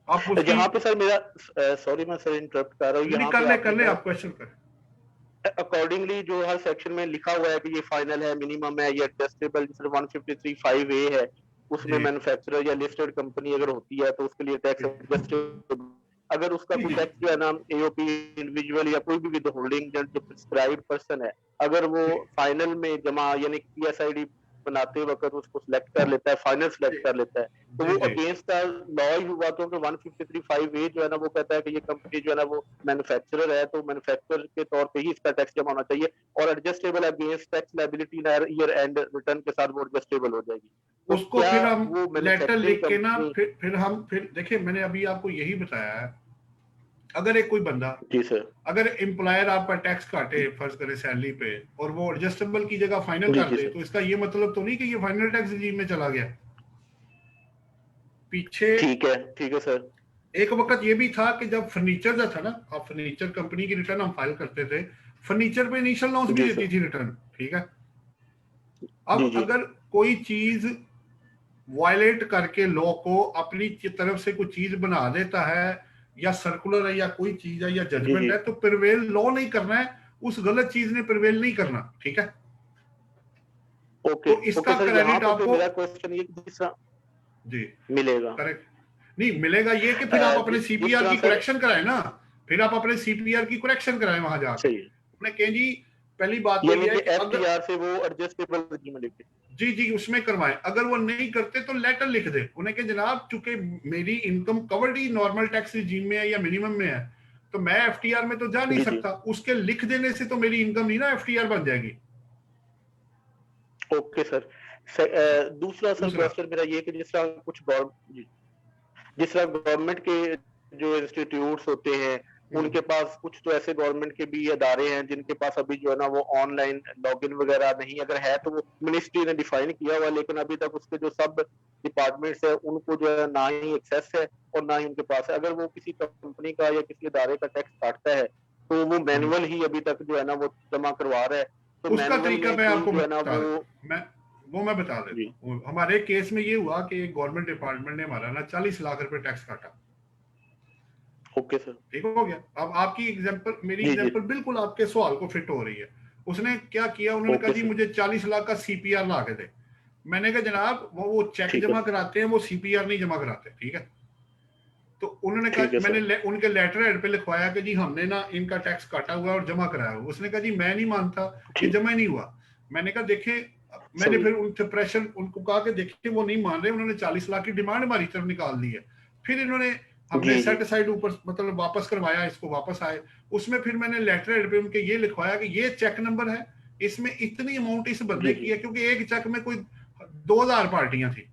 आप यहाँ पे सर मेरा सॉरी मैं सर इंटरप्ट कर रहा हूँ, यहाँ कर ले आप क्वेश्चन कर। अकॉर्डिंगली जो हर सेक्शन में लिखा हुआ है कि ये फाइनल है, मिनिमम है, ये एडजस्टेबल, जैसे 153(5)(a) है उसमें जी। मैन्युफैक्चरर या लिस्टेड कंपनी अगर होती है तो उसके लिए टैक्स एडजस्टेबल, अगर उसका जी, कोई जी। टैक्स जो है ना एओपी इंडिविजुअल या कोई भी विद होल्डिंग जो प्रिस्क्राइब्ड पर्सन है, अगर वो जी, फाइनल में जमा यानी पीएसआईडी बनाते वक्त उसको सिलेक्ट कर लेता है, फाइनल जी, सिलेक्ट कर लेता है, तो जी, वो जी। अगेंस्ट द लॉ ही हुआ, तो 153(5)(a) जो है ना वो कहता है कि ये कंपनी जो है ना वो मैन्युफैक्चरर है, तो मैन्युफैक्चरर के तौर पे ही इसका टैक्स जमा होना चाहिए, और adjustable against tax liability year and return के साथ वो एडजस्टेबल हो जाएगी। तो उसको क्या फिर हम वो लेटर मैन्युफैक्चरिंग लिख के ना कंपनी? फिर देखिए, मैंने अभी आपको यही बताया है, अगर एक कोई बंदा, जी सर। अगर एम्प्लॉयर आपका टैक्स काटे फर्ज करे सैलरी पे, और वो एडजस्टेबल की जगह फाइनल जी कर जी दे, सर। तो इसका ये मतलब तो नहीं कि ये फाइनल टैक्स रिजीम में चला गया। पीछे ठीक है सर। एक वक्त ये भी था कि जब फर्नीचर का था ना, आप फर्नीचर कंपनी की रिटर्न हम फाइल करते थे, फर्नीचर पे इनिशियल लॉस भी जी देती सर। थी रिटर्न, ठीक है। जी अब जी अगर कोई चीज वायलेट करके लॉ को अपनी तरफ से कोई चीज बना देता है, या सर्कुलर है या कोई चीज है या जी जजमेंट जी। है, तो प्रिवेल लॉ नहीं करना है, उस गलत चीज ने प्रिवेल नहीं करना, ठीक है। ओके तो इसका ओके सर, यहाँ क्रेडिट पे फिर आपको, मेरा क्वेश्चन ये कि जिस तरह जी, मिलेगा, करेक्ट, नहीं मिलेगा ये कि फिर आप अपने जिस सीपीआर तरह की सर। करेक्शन कराएं ना, फिर आप अपने सीपीआर की करेक्शन कराएं वहां जाके। सही है, उन्हें कहें जी, पहली बात तो यानी ये है कि कि अगर, एफटीआर से वो एडजस्टेबल में लेके। जी जी उसमें करवाएं, अगर वो नहीं करते तो लेटर लिख दे उन्हें कि जनाब, चूंकि मेरी इनकम कवर्ड ही नॉर्मल टैक्स रिजीम में है या मिनिमम में है, तो मैं एफटीआर में तो जा नहीं जी जी। सकता, उसके लिख देने से तो मेरी इनकम नहीं ना एफटीआर बन जाएगी। Okay sir. दूसरा सर दूसरा, क्वेश्चन मेरा ये कि जिस तरह कुछ जी, जिस तरह गवर्नमेंट के जो इंस्टीट्यूट्स होते हैं, उनके पास कुछ तो ऐसे गवर्नमेंट के भी अदारे हैं जिनके पास अभी जो है ना वो ऑनलाइन लॉगिन वगैरह नहीं, अगर है तो वो मिनिस्ट्री ने डिफाइन किया हुआ है, लेकिन अभी तक उसके जो सब डिपार्टमेंट्स है उनको जो है ना ही एक्सेस है और ना ही उनके पास है। अगर वो किसी कंपनी का या किसी अदारे का टैक्स काटता है तो वो मैनुअल ही अभी तक जो है ना वो जमा करवा रहा है, तो उसका मैनुअल तरीका में मैं कोई आपको जो है ना बता वो। देता, मैं बता जी। देता हूँ। हमारे केस में ये हुआ कि एक गवर्नमेंट डिपार्टमेंट ने हमारा ना 40 लाख रुपए टैक्स काटा, ओके सर। ठीक हो गया। अब आपकी एग्जांपल, मेरी जी जी। एग्जांपल बिल्कुल आपके सवाल को फिट हो रही है। उसने क्या किया, उन्होंने कहा ओके जी सर। मुझे 40 लाख का सीपीआर ला के दे। मैंने कहा जनाब, वो चेक ठीक है जमा सर। कराते हैं, वो सीपीआर नहीं जमा कराते, ठीक है। तो उन्होंने कहा, ठीक है सर। मैंने उनके लेटर हेड पे लिखवाया कि जी हमने ना इनका टैक्स काटा हुआ और जमा कराया हुआ। उसने कहा जी मैं नहीं मानता, ये ठीक। जमा ही नहीं हुआ। मैंने कहा देखे, मैंने सही। फिर उनसे प्रेशर, उनको कहा कि देखिए वो नहीं मान रहे, उन्होंने 40 लाख की डिमांड हमारी तरफ निकाल दी है। फिर इन्होंने, हमने जी जी। सेट साइड ऊपर मतलब वापस करवाया, इसको वापस आए। उसमें फिर मैंने लेटर हेड पे उनके ये लिखवाया कि ये चेक नंबर है, इसमें इतनी अमाउंट इस जी बंदे की जी। है, क्योंकि एक चेक में कोई 2000 पार्टियां थी।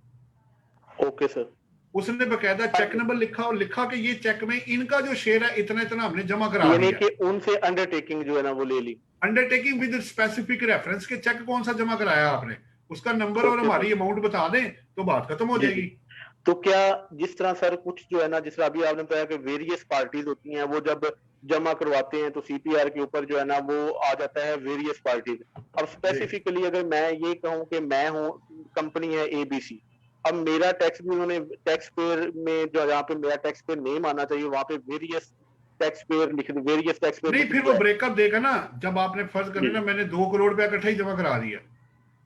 Okay sir. उसने बकायदा चेक नंबर लिखा और लिखा कि ये चेक में इनका जो शेयर है इतना इतना हमने जमा करा यानी दिया। कि उनसे अंडरटेकिंग जो है ना वो ले ली। अंडरटेकिंग विद स्पेसिफिक रेफरेंस के चेक कौन सा जमा कराया आपने, उसका नंबर और ओके सर। हमारी अमाउंट बता दें तो बात खत्म हो जी जी। जाएगी। तो क्या जिस तरह सर कुछ जो है ना, जिस तरह अभी आपने बताया कि वेरियस पार्टीज होती हैं, वो जब जमा करवाते हैं तो सीपीआर के ऊपर जो है ना वो आ जाता है वेरियस पार्टीज। अब जी स्पेसिफिकली अगर मैं ये कहूँ कि मैं हूँ, कंपनी है एबीसी, अब मेरा टैक्स भी उन्होंने टैक्स पेयर में जो जहाँ पे मेरा टैक्स पेयर नेम आना चाहिए वहां पे वेरियस टैक्स पेयर नहीं, लिख फिर वो दिया है। ब्रेकअप देगा ना, जब आपने फर्ज जी करें ना जी। मैंने 2 करोड़ रुपया इकट्ठा ही जमा करा दिया।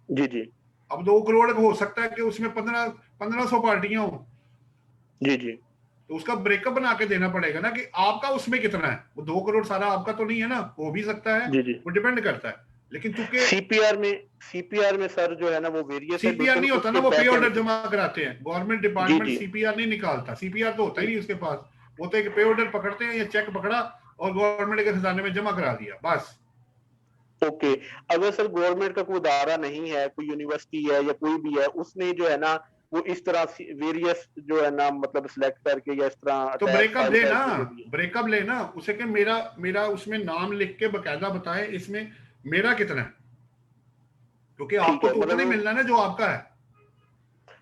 जी जी। अब 2 करोड़ हो सकता है कि उसमें 1500 पार्टियां हो, जी जी। तो उसका ब्रेकअप बना के देना पड़ेगा ना कि आपका उसमें कितना है। वो 2 करोड़ सारा आपका तो नहीं है ना, हो भी सकता है, जी जी। वो डिपेंड करता है। लेकिन चूंकि सीपीआर में सर जो है ना वो वेरियस है, सीपीआर लेकिन नहीं होता ना, उसके वो पे बैक एंड ऑर्डर पे। जमा कराते हैं, गवर्नमेंट जी डिपार्टमेंट जी। सीपीआर नहीं निकालता, सीपीआर तो होता ही नहीं उसके पास। वो तो एक पे ऑर्डर पकड़ते हैं या चेक पकड़ा और गवर्नमेंट के खजाने में जमा करा दिया, बस। ओके। अगर सर गवर्नमेंट का कोई अदारा नहीं है, कोई यूनिवर्सिटी है या कोई भी है, उसने जो है ना वो इस तरह वेरियस जो है ना मतलब सिलेक्ट करके या इस तरह तो टैक्स ब्रेकअप फाइल दे ना, करके जो भी है। ब्रेकअप ले ना उसे कि मेरा मेरा उसमें नाम लिख के बकायदा बताए इसमें मेरा कितना है, क्योंकि ठीक आपको है, तो उतना ही मतलब मिलना है ना जो आपका है।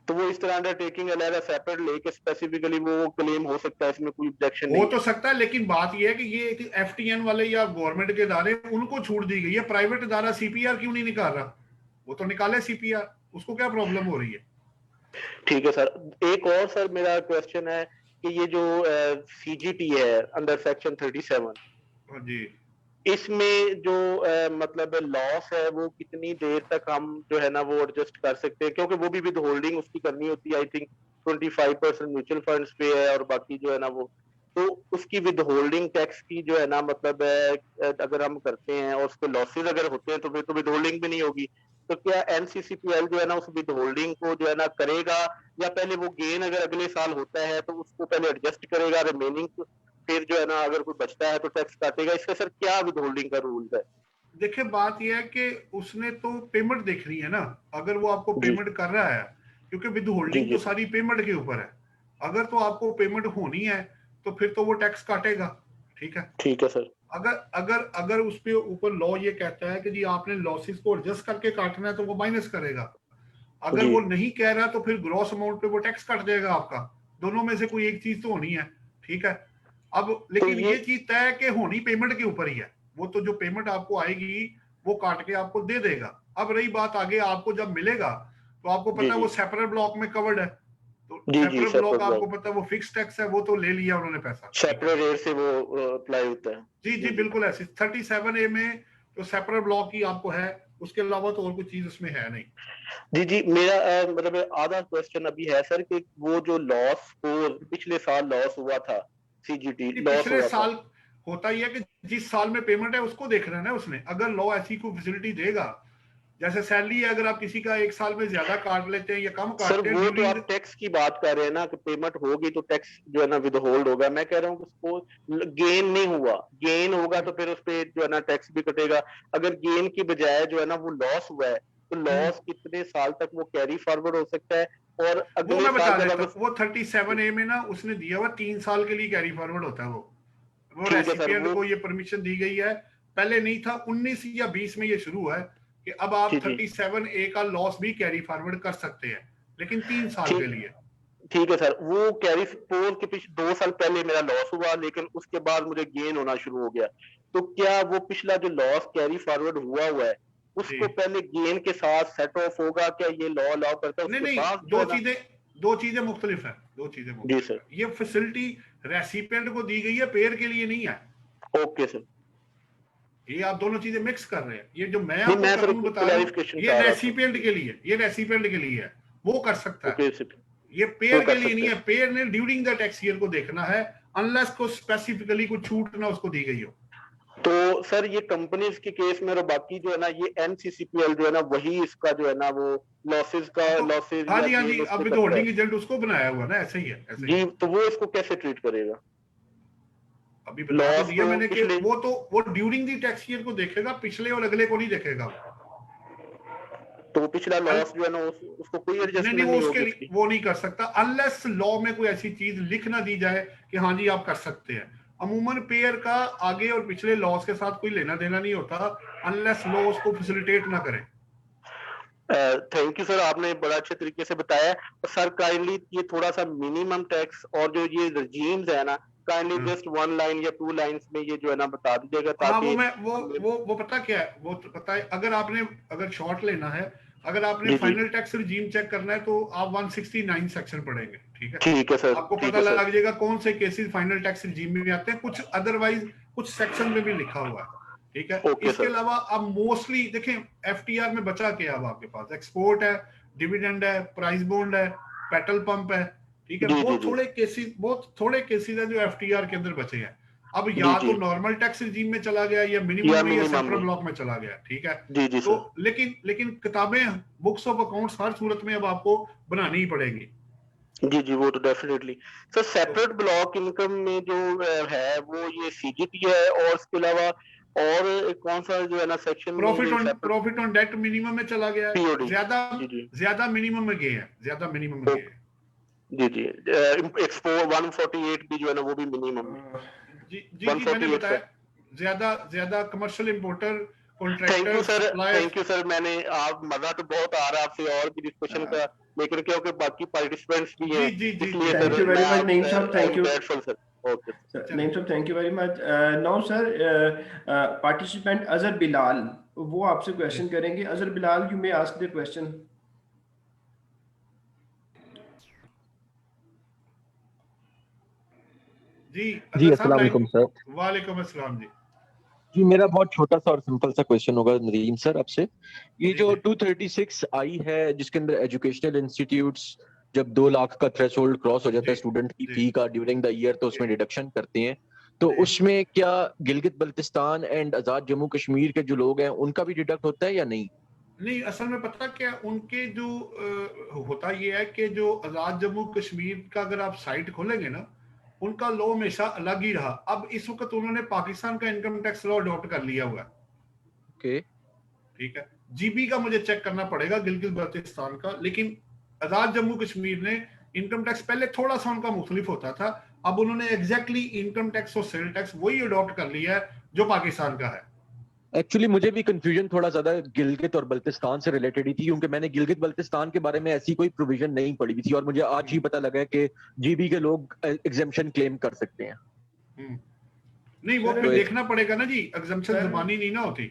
तो वो इस तरह अंडरटेकिंग अलग सेपरेट लेके स्पेसिफिकली वो क्लेम हो सकता है, इसमें कोई ऑब्जेक्शन हो नहीं तो है। सकता है, लेकिन बात यह है कि ये एक एफटीएन वाले या गवर्नमेंट के इदारे, उनको छूट दी गई है। प्राइवेट इदारा सीपीआर क्यों नहीं निकाल रहा? वो तो निकाले सीपीआर, उसको क्या प्रॉब्लम हो रही है? ठीक है सर। एक और सर मेरा क्वेश्चन है कि ये जो सीजीटी है अंडर सेक्शन 37, हाँ जी, इसमें जो मतलब लॉस है वो कितनी देर तक हम जो है ना वो एडजस्ट कर सकते हैं, क्योंकि वो भी विद होल्डिंग उसकी करनी होती है, आई थिंक 25% म्यूचुअल फंड्स पे है और बाकी जो है ना वो, तो उसकी विद होल्डिंग टैक्स की जो है ना मतलब अगर हम करते हैं और उस पर लॉसेज अगर होते हैं तो फिर तो विद होल्डिंग भी नहीं होगी। तो क्या एनसीसीपीएल जो है ना उस विद होल्डिंग को जो है ना करेगा, या पहले वो गेन अगर अगले साल होता है तो उसको पहले एडजस्ट करेगा, रिमेनिंग फिर जो है ना अगर कोई बचता है तो टैक्स काटेगा? इसका सर क्या विद होल्डिंग का रूल है? देखिए बात यह है कि उसने तो पेमेंट देखनी है ना, अगर वो आपको जी पेमेंट कर रहा है, क्योंकि विद जी होल्डिंग जी तो सारी पेमेंट के ऊपर है। अगर तो आपको पेमेंट होनी है तो फिर तो वो टैक्स काटेगा, ठीक है। ठीक है सर। अगर अगर अगर उस पे ऊपर लॉ ये कहता है कि जी आपने लॉसेस को एडजस्ट करके काटना है तो वो माइनस करेगा। अगर जी वो नहीं कह रहा तो फिर ग्रॉस अमाउंट पे वो टैक्स कट जाएगा आपका। दोनों में से कोई एक चीज तो होनी है, ठीक है। अब तो लेकिन ये ये चीज तय है कि होनी पेमेंट के ऊपर ही है। वो तो जो पेमेंट आपको आएगी वो काट के आपको दे देगा। अब रही बात आगे आपको जब मिलेगा तो आपको जी पता है जी वो सेपरेट ब्लॉक में कवर्ड है। तो जी जी सेपरेट ब्लॉक सेपरेट आपको ब्लॉक, पता है वो फिक्स टैक्स है, वो तो ले लिया उन्होंने पैसा, ठीक है। सेपरेट रेट से वो अप्लाई होता है। जी जी जी जी बिल्कुल ऐसे 37A में जो सेपरेट ब्लॉक ही आपको है, उसके अलावा तो और कोई चीज उसमें है नहीं। जी जी। मेरा मतलब आधा क्वेश्चन अभी है सर कि वो जो लॉस को पिछले साल लॉस हुआ था, सीजीटी नहीं, लॉस पिछले हुआ था। साल होता ही है कि जिस साल में पेमेंट है उसको देखना है ना उसने। अगर लॉ ऐसी कोई फैसिलिटी देगा, जैसे सैलरी है, अगर आप किसी का एक साल में ज्यादा काट लेते हैं या कम सर काटते हैं वो तो ड्यूरिंग। आप टैक्स की बात कर रहे हैं ना कि पेमेंट होगी तो टैक्स जो है ना विद होल्ड होगा। मैं कह रहा हूँ कि उसको गेन नहीं हुआ, गेन होगा तो फिर उस पे जो है ना टैक्स भी कटेगा। अगर गेन की बजाय जो है ना वो लॉस हुआ है तो लॉस कितने साल तक वो कैरी फॉरवर्ड हो सकता है? और वो अगले मैं साल बता जब देता अगर, हूँ, वो 37A में ना उसने दिया हुआ 3 साल के लिए कैरी फॉरवर्ड होता है वो ठीक है सर रेसिपिएंट वो, को ये परमिशन दी गई है। पहले नहीं था, 19 या 20 में ये शुरू है कि अब आप जी जी 37A का लॉस भी कैरी फॉरवर्ड कर सकते हैं, लेकिन 3 साल के ठीक, लिए। ठीक है सर। वो कैरी फोर के पीछे 2 साल पहले मेरा लॉस हुआ लेकिन उसके बाद मुझे गेन होना शुरू हो गया, तो क्या वो पिछला जो लॉस कैरी फॉरवर्ड हुआ है जी उसको पहले गेन के साथ सेट ऑफ होगा? क्या ये लॉ अलाउ करता है नहीं उसके नहीं, बाद जो दो है ना? चीजें दो चीजें मुख्तलिफ है, दो चीजें जी मुख्तलिफ सर। है। ये फैसिलिटी रेसिपिएंट को दी गई है, पेयर के लिए नहीं है। Okay sir. ये आप दोनों चीजें मिक्स कर रहे हैं। ये जो मैं नहीं आपको मैं सर कानून बता रहा हूँ क्लैरिफिकेशन ये चाह रहा था। रेसिपिएंट के लिए, ये रेसिपिएंट के लिए है, वो कर सकता है। ओके सर, ये वो पेयर के कर लिए सकते नहीं हैं। है। पेयर ने ड्यूरिंग द टैक्स ईयर को देखना है, अनलेस को स्पेसिफिकली कुछ छूट ना उसको दी गई हो। तो सर ये कंपनीज के केस में और बाकी जो है ना ये एनसीसीपीएल जो है ना वही इसका जो है ना वो लॉसेस का, अब तो लॉसेस हाँ या जी हाँ जी, गेन अब उसमें विद करता है। होल्डिंग एजेंट उसको बनाया हुआ ना, ऐसे ही है, ऐसे ही जी, है। तो वो इसको कैसे ट्रीट करेगा? अभी बता तो लॉस दिया को मैंने कि पिछले, वो ड्यूरिंग दी टैक्स ईयर को देखेगा, पिछले और अगले को नहीं देखेगा वो। तो वो पिछला अल- लॉस जो है ना उसको कोई नहीं नहीं, एडजस्टमेंट वो नहीं उसके होगी लिए उसकी? वो नहीं कर सकता अनलेस लॉ में कोई ऐसी चीज लिख ना दी जाए कि हाँ जी आप कर सकते हैं। अमूमन पेयर का आगे और पिछले लॉस के साथ कोई लेना देना नहीं होता, अनलेस लॉ उसको फैसिलिटेट ना करे। थैंक यू सर, आपने बड़ा अच्छे तरीके से बताया। सर काइंडली ये थोड़ा सा मिनिमम टैक्स और जो ये रजीम्स है ना, काइंडली हाँ जस्ट 1 लाइन या 2 लाइंस में ये जो है ना बता दीजिएगा हाँ, ताकि हमें। वो पता क्या है, वो तो पता है। अगर शॉर्ट लेना है, अगर आपने जी जी फाइनल टैक्स रिजीम चेक करना है तो आप 169 सेक्शन पढ़ेंगे, ठीक है। ठीक है सर, आपको ठीक पता है सर। लग जाएगा कौन से केसेस फाइनल टैक्स रिजीम में आते हैं, कुछ अदरवाइज कुछ सेक्शन में भी लिखा हुआ है, ठीक है। ओके इसके सर। अलावा अब मोस्टली देखें एफटीआर में बचा क्या, अब आपके पास एक्सपोर्ट है, डिविडेंड है, प्राइस बॉन्ड है, पेट्रोल पंप है, ठीक है। जी जी जी बहुत थोड़े केसेस है जो एफटीआर के अंदर बचे हैं। अब जी या जी, तो नॉर्मल टैक्स रिजीम में चला गया, या मिनिमम या में, या मिनिमम सेपरेट में। ब्लॉक में चला गया, ठीक है। जी जी तो सर। लेकिन किताबें, बुक्स ऑफ अकाउंट्स हर सूरत में अब आपको बनानी ही पड़ेगी। जी जी, वो तो डेफिनेटली। सर तो सेपरेट ब्लॉक इनकम में जो है वो ये सीजीटी है, और इसके अलावा और कौन सा जो है ना सेक्शन में ये separate? Profit on debt minimum में चला गया है। पीओडी। ज्यादा जी जी। ज्यादा मिनिमम में गए हैं, ज्यादा मिनिमम में गए ओके। हैं। जी जी। एक्सपो 148 भी जो है ना वो भी मिनिमम में। जी जी जी, मैंने 148 बताया सर। ज्यादा ज्यादा commercial importer, thank you contractor, sir, suppliers. Thank you sir. मैंने आप मजा तो बहुत आ रहा है आपसे और भी डिस्कशन का, लेकिन क्योंकि बाकी पार्टिसिपेंट्स भी जी हैं जी जी जी इसलिए जी Thank सर you very मैं much, आप Naeem Sahab. I Thank am you. Grateful sir. Okay. Sir, चलिए। Naeem Sahab, thank you very much. Now, sir, participant Azhar Bilal, वो आपसे जी क्वेश्चन करेंगे. Azhar Bilal, you may ask the question. जी, जी अजहर साहब अस्सलाम लाइन। वालेकुम सर। वालेकुम अस्सलाम जी। जी मेरा बहुत छोटा सा और सिंपल सा क्वेश्चन होगा नदीम सर आपसे। ये जो 236 आई है जिसके अंदर एजुकेशनल इंस्टीट्यूट्स जब 2 लाख का थ्रेशोल्ड क्रॉस हो जाता है जी स्टूडेंट की जी फी का ड्यूरिंग द ईयर, तो उसमें जी डिडक्शन करते हैं, तो जी उसमें क्या गिलगित बल्तिस्तान एंड आजाद जम्मू कश्मीर के जो लोग हैं उनका भी डिडक्ट होता है या नहीं? नहीं, असल में पता क्या उनके जो होता ये है कि जो आजाद जम्मू कश्मीर का अगर आप साइट खोलेंगे ना, उनका लॉ हमेशा अलग ही रहा। अब इस वक्त उन्होंने पाकिस्तान का इनकम टैक्स लॉ अडॉप्ट कर लिया हुआ है। ओके ठीक है, जीबी का मुझे चेक करना पड़ेगा गिलगित बल्तिस्तान का, लेकिन आजाद जम्मू कश्मीर ने इनकम टैक्स पहले थोड़ा सा उनका मुख्तलिफ होता था, अब उन्होंने एग्जैक्टली इनकम टैक्स और सेल टैक्स वही अडॉप्ट कर लिया है जो पाकिस्तान का है। एक्चुअली मुझे भी कंफ्यूजन थोड़ा ज्यादा गिलगित और बल्तिस्तान से रिलेटेड ही थी, क्योंकि मैंने गिलगित बल्तिस्तान के बारे में ऐसी कोई प्रोविजन नहीं पढ़ी हुई थी और मुझे आज ही पता लगा है कि जीबी के लोग एग्जेम्पशन क्लेम कर सकते हैं। नहीं, वो सर, फिर तो देखना पड़ेगा ना जी, एग्जम्पशन सर, जुबानी नहीं ना होती,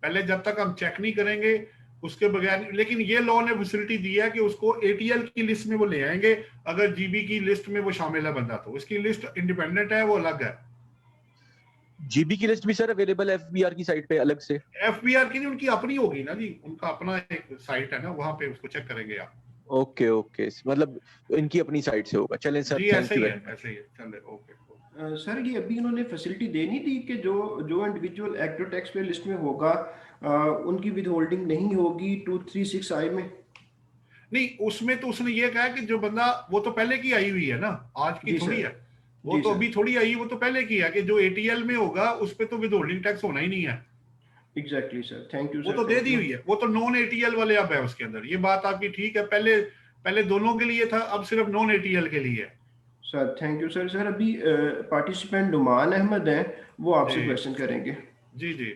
पहले जब तक हम चेक नहीं करेंगे उसके बगैर। लेकिन ये लॉ ने फैसिलिटी दी है कि उसको एटीएल की लिस्ट में वो ले आएंगे अगर जीबी की लिस्ट में वो शामिल है बंदा, तो उसकी लिस्ट इंडिपेंडेंट है, वो अलग है। जीबी की लिस्ट भी सर अवेलेबल है एफबीआर की साइट पे अलग से? एफबीआर की नहीं, उनकी अपनी होगी ना जी, उनका अपना एक साइट है ना, वहां पे उसको चेक करेंगे आप। ओके ओके, मतलब इनकी अपनी साइट से होगा। चलें सर, जी थैंक ऐसे यू ही वेरी है, मच। ऐसे ही है, चले ओके। सर ये अभी इन्होंने फैसिलिटी दे नहीं दी कि जो जो इंडिविजुअल एक्टिव टैक्स पे लिस्ट में होगा उनकी विद होल्डिंग नहीं होगी 236 आई में? नहीं, उसमें तो उसने ये कहा कि जो बंदा, वो तो पहले की आई हुई है ना, आज की जी थोड़ी सर, है, वो जी तो सर, अभी थोड़ी आई, वो तो पहले की है कि जो एटीएल में होगा उस पर तो विद होल्डिंग टैक्स होना ही नहीं है। एग्जैक्टली सर, थैंक यू वो सर, तो दे थैंक दी यू हुई है, वो तो नॉन एटीएल वाले अब है उसके अंदर। ये बात आपकी ठीक है, पहले पहले दोनों के लिए था, अब सिर्फ नॉन एटीएल के लिए है। Sir. Thank you sir. Sir अभी पार्टिसिपेंट नुमान अहमद हैं, वो आपसे जी क्वेश्चन करेंगे। जी जी।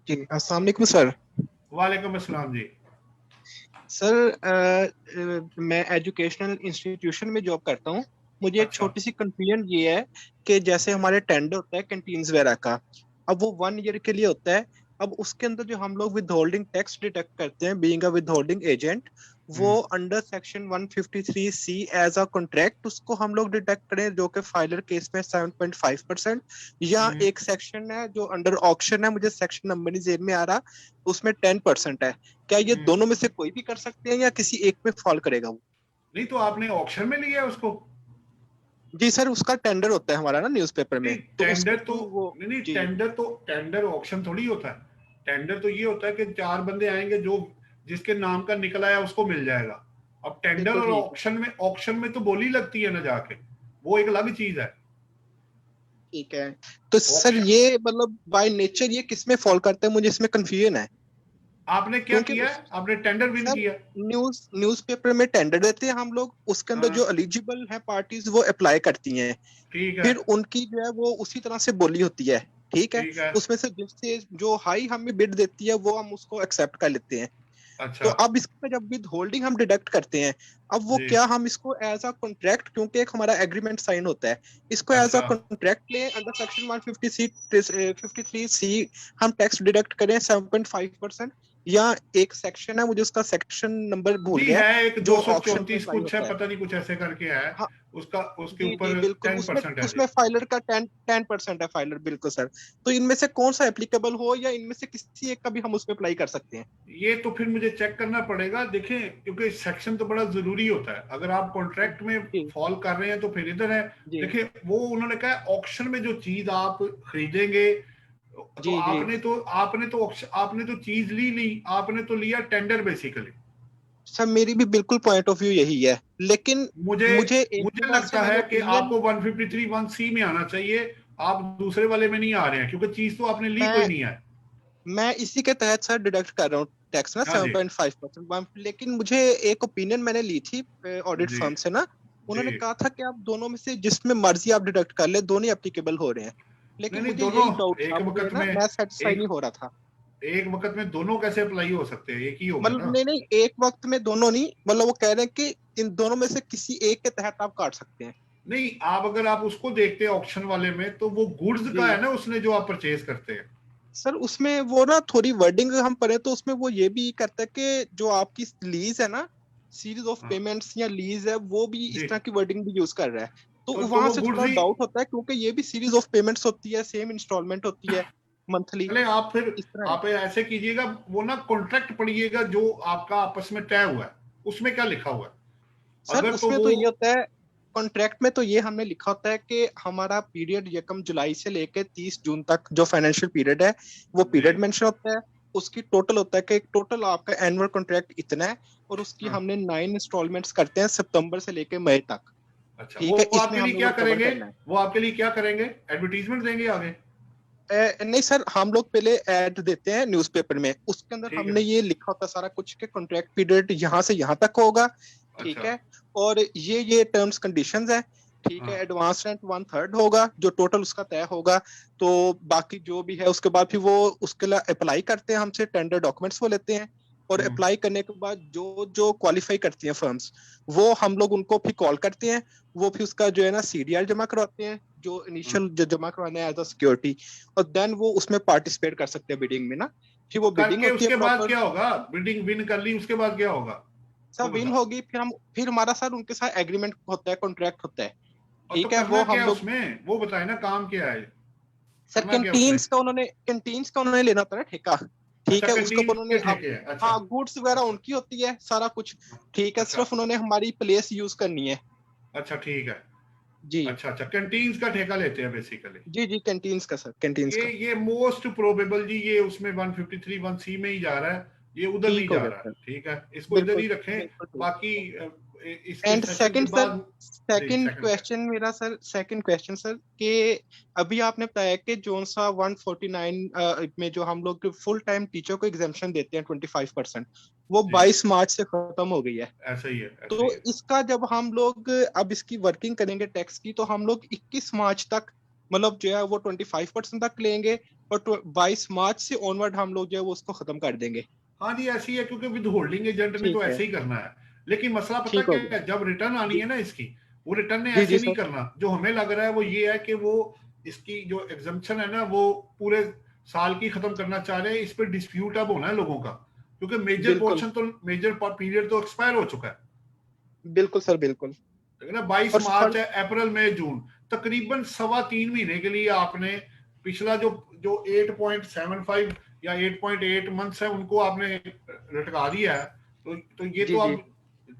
जी अस्सलाम वालेकुम सर। वालेकुम अस्सलाम जी। सर मैं एजुकेशनल इंस्टीट्यूशन में जॉब करता हूँ। मुझे एक अच्छा। छोटी सी कंफ्यूजन ये है कि जैसे हमारे टेंडर होता है कैंटीन्स वगैरह का, अब वो 1 ईयर के लिए होता है। अब उसके अंदर जो हम लोग विदहोल्डिंग टैक्स डिडक्ट करते हैं बीइंग अ विदहोल्डिंग एजेंट, वो under section 153C as a contract उसको हम लोग डिडक्ट करें जो कि फाइलर केस में 7.5%, या एक सेक्शन है जो अंडर ऑक्शन है, मुझे सेक्शन नंबर नहीं जेब में आ रहा, उसमें 10% है। क्या ये दोनों में से कोई भी कर सकते हैं या किसी एक में फॉल करेगा वो? नहीं, तो आपने ऑक्शन में लिया है उसको? जी सर, उसका टेंडर होता है हमारा ना न्यूज़पेपर में, नहीं, तो टेंडर उसके तो थ्रू वो नहीं, जी टेंडर ऑक्शन थोड़ी होता है। टेंडर तो ये होता है कि 4 बंदे आएंगे, जो जिसके नाम का निकल आया उसको मिल जाएगा। अब टेंडर बिल्कुल और ठीक है। ऑक्शन में तो बोली लगती है ना जाके, वो एक अलग चीज है। ठीक है, तो सर ऑक्शन ये मतलब बाय नेचर ये किस में फॉल करता है, मुझे इसमें कंफ्यूजन है। आपने क्या क्योंकि किया है? आपने टेंडर विन सर किया? न्यूज़पेपर में टेंडर देते हैं हम लोग, उसके अंदर जो हाँ, एलिजिबल है पार्टीज वो अप्लाई करती हैं, ठीक है, फिर उनकी जो है वो उसी तरह से बोली होती है। ठीक है, ठीक है। उसमें से जिससे जो हाई हमें बिड देती है वो हम उसको एक्सेप्ट कर लेते हैं। तो अच्छा अब इसमें जब विद होल्डिंग हम डिडक्ट करते हैं, अब वो जी। क्या हम इसको एज अ कॉन्ट्रैक्ट, क्योंकि एक हमारा एग्रीमेंट साइन होता है, इसको एज अ अच्छा, कॉन्ट्रैक्ट ले अंडर सेक्शन 153C हम टैक्स डिडक्ट करें 7.5%, या एक सेक्शन है मुझे उसका सेक्शन नंबर भूल जी गया है एक जो ऑक्शन पे 234 अप्लाई कुछ है, होता है। पता नहीं कुछ ऐसे करके है। हाँ उसका उसके जी जी ऊपर बिल्कुल, उसमें 10% है जी। उसमें फाइलर का 10% है फाइलर, बिल्कुल सर। तो इनमें से कौन सा एप्लीकेबल हो या इनमें से किसी एक का भी हम उस पर अप्लाई कर सकते हैं? ये तो फिर मुझे चेक करना पड़ेगा, देखें, क्योंकि सेक्शन तो बड़ा जरूरी होता है। अगर आप कॉन्ट्रैक्ट में जी फॉल कर रहे हैं तो फिर इधर है। जी देखिए, वो उन्होंने कहा ऑक्शन में जो चीज आप खरीदेंगे, तो जी जी आपने तो चीज ली नहीं, आपने तो लिया टेंडर बेसिकली। सर, मेरी भी बिल्कुल पॉइंट ऑफ व्यू यही है, लेकिन मुझे मुझे एक ही मुझे बात से लगता मेरे है कि ओपिनियन, आपको 153(1)(c) में आना चाहिए। आप दूसरे वाले में नहीं आ रहे हैं, क्योंकि चीज तो आपने ली कोई मैं नहीं है। मैं इसी के तहत सर डिडक्ट कर रहा हूँ टैक्स ना हाँ जी 7.5%। लेकिन मुझे एक ओपिनियन मैंने ली थी ऑडिट जी फर्म से ना, जी। उन्होंने कहा था कि आप दोनों में से जिसमें मर्जी आप डिडक्ट कर ले, दोनों एप्लीकेबल हो रहे हैं। नहीं लेकिन नहीं, मुझे दोनों यही डाउट था, एक मुझे वक्त ना में, मैं सेटिस्फाई एक नहीं हो रहा था। एक वक्त में दोनों कैसे अप्लाई हो सकते हैं? एक ही होगा मतलब ना। नहीं नहीं, एक वक्त में दोनों नहीं, मतलब वो कह रहे हैं कि इन दोनों में से किसी एक के तहत आप काट सकते हैं। नहीं, आप अगर आप उसको देखते हैं ऑक्शन वाले में, तो वो गुड्स का जी है ना, उसने जो आप परचेज करते हैं। सर, उसमें वो ना थोड़ी वर्डिंग हम पढ़े तो उसमें वो ये भी करता है कि जो आपकी लीज है ना, सीरीज ऑफ हाँ पेमेंट्स या लीज है, वो भी जी। इस तरह की वर्डिंग भी यूज कर रहा है। तो तो वहां वो से गुड्स थोड़ा ही डाउट होता है, क्योंकि ये भी सीरीज ऑफ पेमेंट्स होती है, सेम इंस्टॉलमेंट होती है मंथली, पहले आप फिर इस तरह है। आप ऐसे कीजिएगा, वो ना कॉन्ट्रैक्ट पढ़िएगा जो आपका आपस में तय हुआ है, उसमें क्या लिखा हुआ है। सर अगर तो उसमें वो तो ये होता है, कॉन्ट्रैक्ट में तो ये हमने लिखा होता है कि हमारा पीरियड यकम जुलाई से लेके 30 जून तक जो फाइनेंशियल पीरियड है वो जी पीरियड मेंशन होता है। उसकी टोटल होता है कि टोटल आपका एनुअल कॉन्ट्रैक्ट इतना है, और उसकी हाँ, हमने 9 इंस्टॉलमेंट्स करते हैं सितंबर से लेके मई तक। अच्छा ठीक है, वो इसमें आपके लिए हमने क्या वो कवर करेंगे, करना है। वो आपके लिए क्या करेंगे, एडवर्टीजमेंट देंगे आगे। नहीं सर, हम लोग पहले ऐड देते हैं न्यूज़पेपर में, उसके अंदर ठीक है, हमने ये लिखा होता है सारा कुछ कि कॉन्ट्रैक्ट पीरियड यहाँ से यहाँ तक होगा। ठीक अच्छा, है, और ये टर्म्स कंडीशंस है। ठीक है, हाँ, एडवांस रेंट 1/3 होगा जो टोटल उसका तय होगा। तो बाकी जो भी है उसके बाद फिर वो उसके लिए अप्लाई करते हैं, हमसे टेंडर डॉक्यूमेंट्स वो लेते हैं, और हम्म, अप्लाई करने के बाद जो जो क्वालिफाई करती हैं फर्म्स, वो हम लोग उनको फिर कॉल करते हैं। वो फिर उसका जो है ना सीडीआर जमा करवाते हैं, जो हम्म। इनिशियल जो जमा करवाना है एज अ सिक्योरिटी, और देन वो उसमें पार्टिसिपेट कर सकते हैं बिडिंग में ना। फिर तो वो बिडिंग करके होती है उसके बाद प्रॉपर। क्या होगा, बिल्डिंग विन कर ली उसके बाद क्या होगा, वो सब विन बता। होगी, फिर हमारा सर उनके साथ एग्रीमेंट होता है, कॉन्ट्रैक्ट होता है। और तो ठीक है, करना वो क्या हम है लोग उसमें, वो बताए ना काम क्या है, सर करना क्या है उसमें। कैंटीन्स का उन्होंने लेना होता है ना ठेका। अच्छा ठीक है, उसके कैंटीन ऊपर के उन्होंने अब, ठेके है, अच्छा, हाँ गुड्स वगैरह अच्छा, उनकी होती है सारा कुछ। ठीक है, अच्छा, सिर्फ उन्होंने हमारी प्लेस यूज करनी है। अच्छा ठीक है, जी अच्छा, अच्छा कैंटीन्स का ठेका लेते हैं बेसिकली। जी जी, कैंटीन्स का सर, कैंटीन्स का। ये मोस्ट प्रोबेबल जी, ये उसमें 153 1C में ही जा रहा है, ये उधर नहीं ठीक हो जा गया रहा है, सर, ठीक है, इसको इधर बिल्कुल ही रखें। बिल्कुल ठीक। बाकी इसके एंड सेशन के सेकंड सर, बाद। जी सेकंड सेकंड क्वेश्चन मेरा सर, सेकंड क्वेश्चन सर, कि अभी आपने बताया कि जोन सा 149 में जो हम लोग फुल टाइम टीचर को एग्जामेशन देते हैं 25%, वो जी 22 मार्च से खत्म हो गई है। ऐसा ही है, ऐसा तो ही है। इसका जब हम लोग अब इसकी वर्किंग करेंगे टैक्स की, तो हम लोग 21 मार्च तक मतलब जो है वो 25% तक लेंगे, और 22 मार्च से ऑनवर्ड हम लोग जो है वो उसको खत्म कर देंगे। हाँ जी ऐसी है, क्योंकि विद होल्डिंग एजेंट ने ठीक तो है, ऐसे ही करना है। लेकिन मसला पता ठीक हो क्या गया। है, जब रिटर्न आनी जी है ना इसकी, वो रिटर्न ने जी ऐसे जी नहीं सर, करना। जो हमें लग रहा है वो ये है कि वो इसकी जो एग्जम्पशन है ना, वो पूरे साल की खत्म करना चाह रहे हैं। इस पर डिस्प्यूट अब होना है लोगों का, क्योंकि मेजर बिल्कुल पोर्शन तो, मेजर पीरियड तो एक्सपायर हो चुका है। बिल्कुल सर, बिल्कुल। ठीक है ना, 22 और मार्च है, अप्रैल मई जून, तकरीबन 3.25 महीने के लिए आपने पिछला जो जो 8.75 या 8.8 मंथ्स है उनको आपने लटका दिया है। तो ये जी तो जी, अब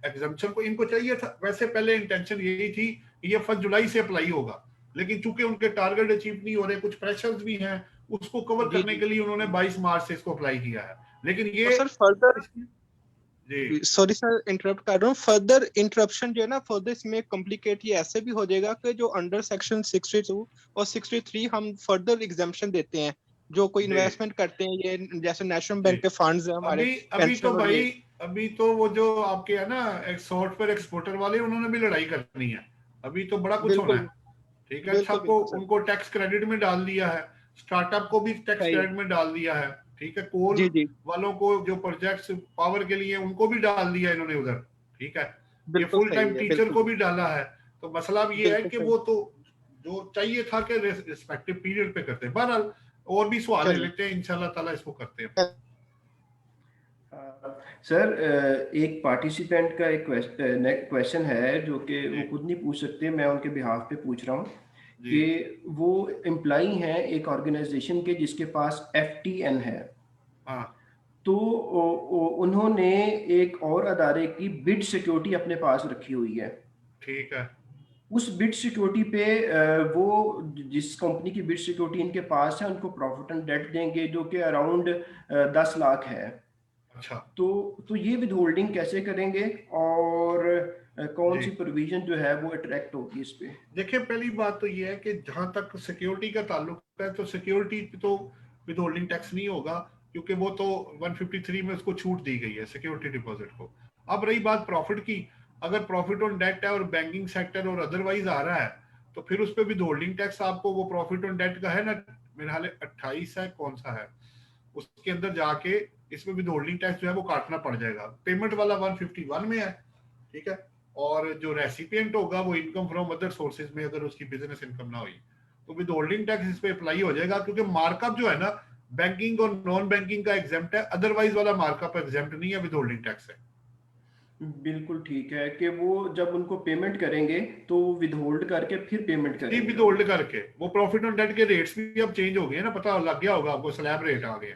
एग्जाम्पशन को इनको चाहिए था। वैसे पहले इंटेंशन यही थी कि ये 1 जुलाई से अप्लाई होगा, लेकिन चूंकि उनके टारगेट अचीव नहीं हो रहे, कुछ प्रेशर्स भी हैं, उसको कवर जी करने जी। के लिए उन्होंने 22 मार्च से इसको अप्लाई किया है। लेकिन और ये सर फर्दर, जी सॉरी सर इंटरप्ट कर रहा हूँ, फर्दर इंटरप्शन जो है ना, फर्दर इसमें कॉम्प्लिकेट ये ऐसे भी हो जाएगा कि जो अंडर सेक्शन 62 और 63 हम फर्दर एग्जाम्पशन देते हैं, जो कोई जी इन्वेस्टमेंट करते हैं, ये जैसे नेशनल जी। बैंक के फंड्स है हमारे, अभी अभी तो पेंशन और भाई, ये। अभी तो वो जो आपके है ना सॉफ्टवेयर एक्सपोर्टर वाले, उन्होंने भी लड़ाई करनी है। अभी तो बड़ा कुछ होना बिल्कुल है। ठीक है, बिल्कुल सबको बिल्कुल सर, उनको टैक्स क्रेडिट में डाल दिया है, स्टार्टअप को भी टैक्स सही है। क्रेडिट में डाल दिया है। ठीक है, कोल जी जी, वालों को जो प्रोजेक्ट्स पावर के लिए उनको भी डाल दिया इन्होंने उधर। ठीक है, ये बिल्कुल फुल टाइम सही है, टीचर बिल्कुल को भी डाला है। तो मसला अब ये है बिल्कुल कि सही। वो तो जो चाहिए था कि रिस्पेक्टिव पीरियड पे करते हैं। बहरहाल और भी सवाल ले चलिए, लेते हैं, इंशाल्लाह ताला इसको करते हैं। सर एक पार्टिसिपेंट का एक क्वेश्चन है जो कि जी वो खुद नहीं पूछ सकते, मैं उनके बिहाफ पे पूछ रहा हूँ जी कि वो एम्प्लॉई हैं एक ऑर्गेनाइजेशन के जिसके पास FTN है। हाँ तो उन्होंने एक और अदारे की बिड सिक्योरिटी अपने पास रखी हुई है। ठीक है, उस बिड सिक्योरिटी पे वो जिस कंपनी की बिड सिक्योरिटी इनके पास है उनको प्रॉफिट एंड डेट देंगे जो कि अराउंड 10 लाख है। अच्छा तो ये विद होल्डिंग कैसे करेंगे, और कौन जी। सी प्रोविजन जो है वो अट्रैक्ट होगी इस पे। देखिए पहली बात तो ये है कि जहां तक सिक्योरिटी का ताल्लुक है, तो सिक्योरिटी तो विद होल्डिंग टैक्स नहीं होगा, क्योंकि वो तो 153 में उसको छूट दी गई है सिक्योरिटी डिपॉजिट को। अब रही बात प्रॉफिट की, अगर प्रॉफिट ऑन डेट है और बैंकिंग सेक्टर और अदरवाइज आ रहा है, तो फिर उस पर विद होल्डिंग टैक्स आपको वो प्रॉफिट ऑन डेट का है ना, मेरे ख्याल 28 है, कौन सा है, उसके अंदर जाके इसमें विद होल्डिंग टैक्स जो है वो काटना पड़ जाएगा। पेमेंट वाला 151 में है। ठीक है, और जो रेसिपिएंट होगा वो इनकम फ्रॉम अदर सोर्सेज में, अगर उसकी बिजनेस इनकम ना हुई तो विद होल्डिंग टैक्स इस पे अप्लाई हो जाएगा, क्योंकि मार्कअप जो है ना बैंकिंग और नॉन बैंकिंग का एग्जेम्प्ट है, अदरवाइज वाला मार्कअप एग्जेम्प्ट नहीं है, विद होल्डिंग टैक्स है। बिल्कुल ठीक है कि वो जब उनको पेमेंट करेंगे तो विद होल्ड करके फिर पेमेंट जी करेंगे। विद होल्ड करके वो प्रॉफिट ऑन डेट के रेट्स भी अब चेंज हो गए हैं ना, पता लग गया होगा आपको, स्लैब रेट आ गए,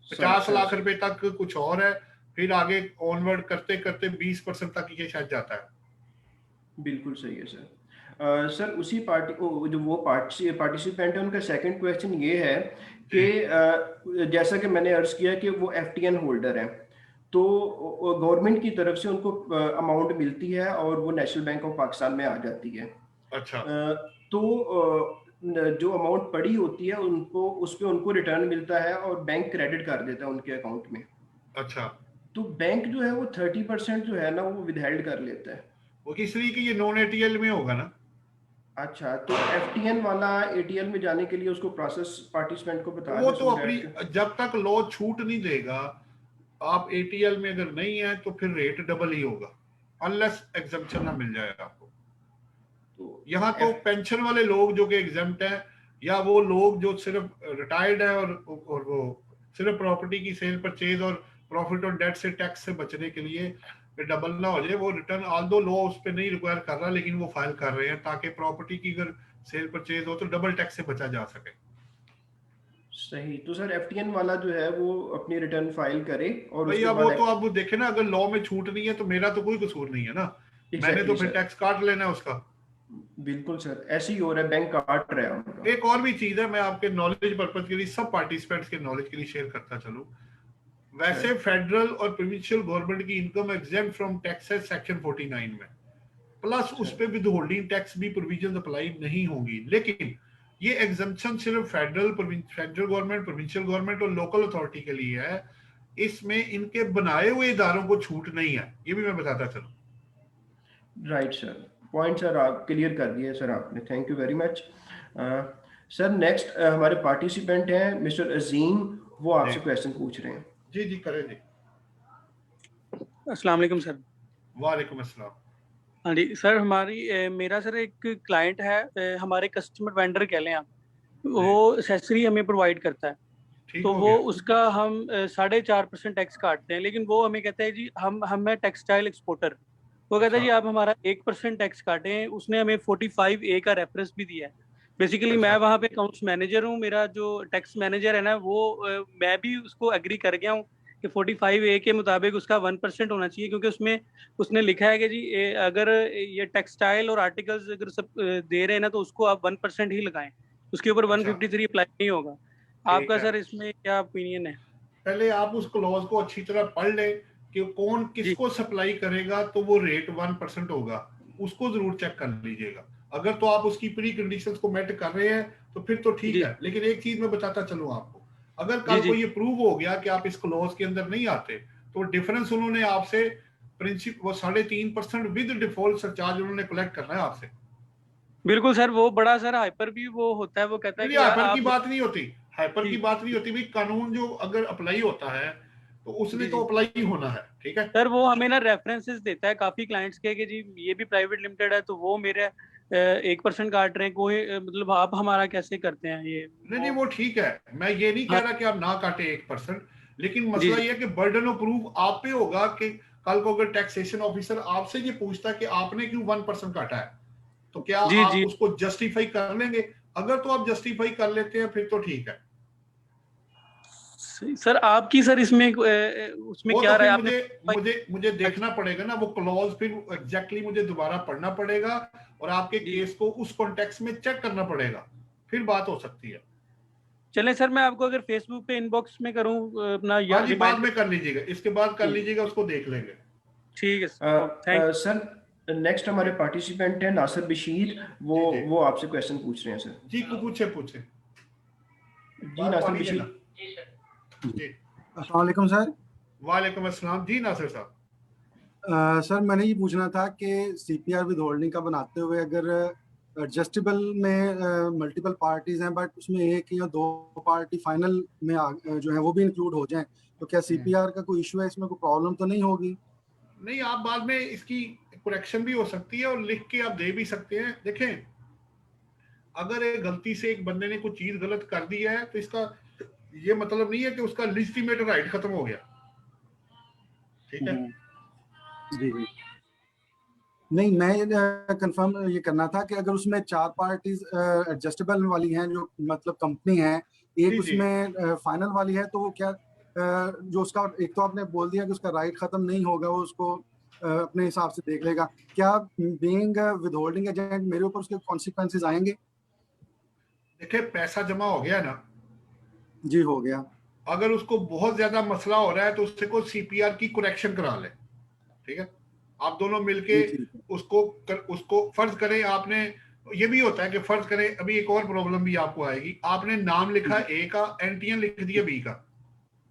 सर 50 सर लाख रुपए तक कुछ और है, फिर आगे ऑनवर्ड करते करते 20% तक ये शायद जाता है। बिल्कुल सही है सर। सर उसी पार्टी जो वो पार्टिसिपेंट है उनका सेकंड क्वेश्चन ये है कि जैसा कि मैंने अर्ज किया कि वो एफटीएन होल्डर हैं, तो गवर्नमेंट की तरफ से उनको अमाउंट मिलती है और वो नेशनल बैंक ऑफ पाकिस्तान में आ जाती है। अच्छा तो जो अमाउंट पड़ी होती है उनको उस पे उनको रिटर्न मिलता है और बैंक क्रेडिट कर देता है उनके अकाउंट में। अच्छा, तो बैंक जो है वो 30% जो है ना वो विदहेल्ड कर लेता है। वो इसलिए कि ये नॉन एटीएल में होगा ना। अच्छा, तो एफटीएन वाला एटीएल में जाने के लिए उसको प्रोसेस पार्टिसिपेंट को बता वो दें तो so अपनी, that- जब तक लॉ छूट नहीं देगा, आप एटीएल में अगर नहीं है तो फिर रेट डबल ही होगा, अनलेस एग्जम्पशन ना मिल जाए आपको। तो यहाँ तो पेंशन वाले लोग जो कि एग्जम्प्ट है, या वो लोग जो सिर्फ रिटायर्ड है और वो सिर्फ प्रॉपर्टी की सेल परचेज और प्रॉफिट ऑन डेट से टैक्स से बचने के लिए डबल ना हो जाए, वो रिटर्न ऑल दो लॉ उस पर नहीं रिक्वायर कर रहा, लेकिन वो फाइल कर रहे हैं ताकि प्रॉपर्टी की अगर सेल परचेज हो तो डबल टैक्स से बचा जा सके। सही, तो सर एफटीएन वाला जो है वो अपनी रिटर्न फाइल करे और भैया उसके वो बाद तो आप देखे ना, अगर लॉ में छूट नहीं है तो मेरा तो कोई कसूर नहीं है ना, मैंने तो एग्जैक्टली फिर सर, टैक्स काट लेना है उसका। बिल्कुल सर, ऐसे ही हो रहा है, बैंक काट रहा है उनका। एक और भी चीज है, मैं आपके नॉलेज पर्पज के लिए, सब पार्टिसिपेंट्स के नॉलेज के लिए शेयर करता चलूं। वैसे सर फेडरल और प्रोविंशियल गवर्नमेंट की income exempt from taxes section 49 में, प्लस उस सर पे विद होल्डिंग टैक्स भी प्रोविजन अप्लाई नहीं होंगी, लेकिन ये एग्जम्पशन सिर्फ फेडरल गवर्नमेंट, प्रोविंशियल गवर्नमेंट और लोकल अथॉरिटी के लिए है, इसमें इनके बनाए हुए इदारों को छूट नहीं है, ये भी मैं बताता चलूं। राइट सर, पॉइंट सर आप क्लियर कर दिए सर आपने, thank you very much. Sir next हमारे पार्टिसिपेंट हैं मिस्टर अजीम, वो आपसे जी क्वेश्चन पूछ रहे हैं। जी जी करें जी। अस्सलाम वालेकुम सर। वालेकुम अस्सलाम। हाँ जी सर, मेरा सर एक क्लाइंट है, हमारे कस्टमर वेंडर कह लें आप, वो एसेसरी हमें प्रोवाइड करता है। ठीक तो हो वो गया। उसका हम 4.5% टैक्स काटते हैं, लेकिन वो हमें कहता है जी हम है टेक्सटाइल एक्सपोर्टर। वो कहता है जी अच्छा आप हमारा 1% टैक्स काटें। उसने हमें 45A का रेफरेंस भी दिया है। बेसिकली मैं अच्छा वहाँ पे अकाउंट्स मैनेजर हूँ, मेरा जो टैक्स मैनेजर है ना वो मैं भी उसको एग्री कर गया हूँ कि 45A के मुताबिक उसका 1% होना चाहिए, क्योंकि उसमें उसने लिखा है कि जी अगर ये टेक्सटाइल और आर्टिकल्स अगर सब दे रहे हैं ना तो उसको आप 1% ही लगाएं, उसके ऊपर अच्छा 153 अप्लाई नहीं होगा। ठीक आपका है, सर इसमें क्या ओपिनियन है? पहले आप उस क्लॉज को अच्छी तरह पढ़ ले कि कौन जी किसको सप्लाई करेगा, तो वो रेट 1% होगा, उसको जरूर चेक कर लीजिएगा। अगर तो आप उसकी प्री कंडीशंस को मेट कर रहे हैं तो फिर तो ठीक जी है, लेकिन एक चीज मैं बताता चलूं आपको, अगर जी कल को जी ये प्रूव हो गया कि आप इस क्लॉज के अंदर नहीं आते, तो डिफरेंस उन्होंने आपसे प्रिंसिप वो 3.5% विद डिफॉल्ट सरचार्ज उन्होंने कलेक्ट करना है आपसे। बिल्कुल सर, वो बड़ा सर हाइपर भी वो होता है, वो कहता है नहीं कि यार हाइपर की आप बात नहीं होती, हाइपर की जी बात नहीं होती भाई, कानून जो अगर अप्लाई होता है तो उसने जी तो जी अप्लाई होना है, ठीक है। सर, वो हमें ना रेफरेंसेस देता है काफी क्लाइंट्स के कि जी ये भी प्राइवेट लिमिटेड है तो वो मेरे 1% काट रहे हैं, कोई मतलब आप हमारा कैसे करते हैं ये नहीं नहीं वो। वो ठीक है, मैं ये नहीं कह हाँ रहा कि आप ना काटे 1%, लेकिन जी मसला जी ये है कि बर्डन ऑफ प्रूफ आप पे होगा कि कल को अगर टैक्सेशन ऑफिसर आपसे ये पूछता है कि आपने क्यों 1% काटा है, तो क्या जी आप जी उसको जस्टिफाई कर लेंगे? अगर तो आप जस्टिफाई कर लेते हैं फिर तो ठीक है। सर आपकी सर इसमें उसमें वो तो क्या राय फिर आपने? मुझे मुझे मुझे देखना पड़ेगा ना, वो क्लॉज फिर एग्जैक्टली मुझे दोबारा पढ़ना पड़ेगा और आपके जी केस को उस कॉन्टेक्स्ट में चेक करना पड़ेगा, फिर बात हो सकती है। चलें सर, मैं आपको अगर फेसबुक पे इनबॉक्स में करूं अपना या हाँ जी बाद रिमाइंडर। में कर लीजिएगा, इसके बाद कर लीजिएगा, उसको देख लेंगे। ठीक है सर, थैंक सर नेक्स्ट हमारे पार्टिसिपेंट हैं नासिर बशीर, वो जी जी वो आपसे क्वेश्चन पूछ रहे हैं सर। जी पूछे पूछे, जी बात नासिर पानी बशीर। देना जी। अस्सलाम वालेकुम सर। वालेकुम अस्सलाम जी नासिर साहब। सर मैंने ये पूछना था कि सीपीआर विद होल्डिंग का बनाते हुए अगर एडजस्टेबल में मल्टीपल पार्टीज हैं बट उसमें एक या दो पार्टी फाइनल में जो है वो भी इंक्लूड हो जाएं, तो क्या सीपीआर का कोई इशू है, इसमें कोई प्रॉब्लम तो नहीं होगी? नहीं आप बाद में इसकी करेक्शन भी हो सकती है और लिख के आप दे भी सकते हैं। देखें, अगर एक गलती से एक बंदे ने कोई चीज गलत कर दी है तो इसका ये मतलब नहीं है कि उसका लिजिटिमेट राइट खत्म हो गया, ठीक है। जी जी। नहीं, मैं कंफर्म ये करना था कि अगर उसमें 4 पार्टीज एडजस्टेबल वाली हैं, जो मतलब कंपनी है, जी एक जी उसमें फाइनल वाली है, तो वो क्या जो उसका एक तो आपने बोल दिया कि उसका राइट खत्म नहीं होगा, वो उसको अपने हिसाब से देख लेगा। क्या बीइंग विद होल्डिंग एजेंट मेरे ऊपर उसके कॉन्सिक्वेंसेस आएंगे? देखिए, पैसा जमा हो गया ना, जी, हो गया। अगर उसको बहुत ज्यादा मसला हो रहा है तो उससे कोई सीपीआर की करेक्शन करा ले, ठीक है। आप दोनों मिलके जी ठीक है। उसको फर्ज करें, आपने ये भी होता है कि फर्ज करें, अभी एक और प्रॉब्लम भी आपको आएगी, आपने नाम लिखा ए का, एनटीएन लिख दिया बी का,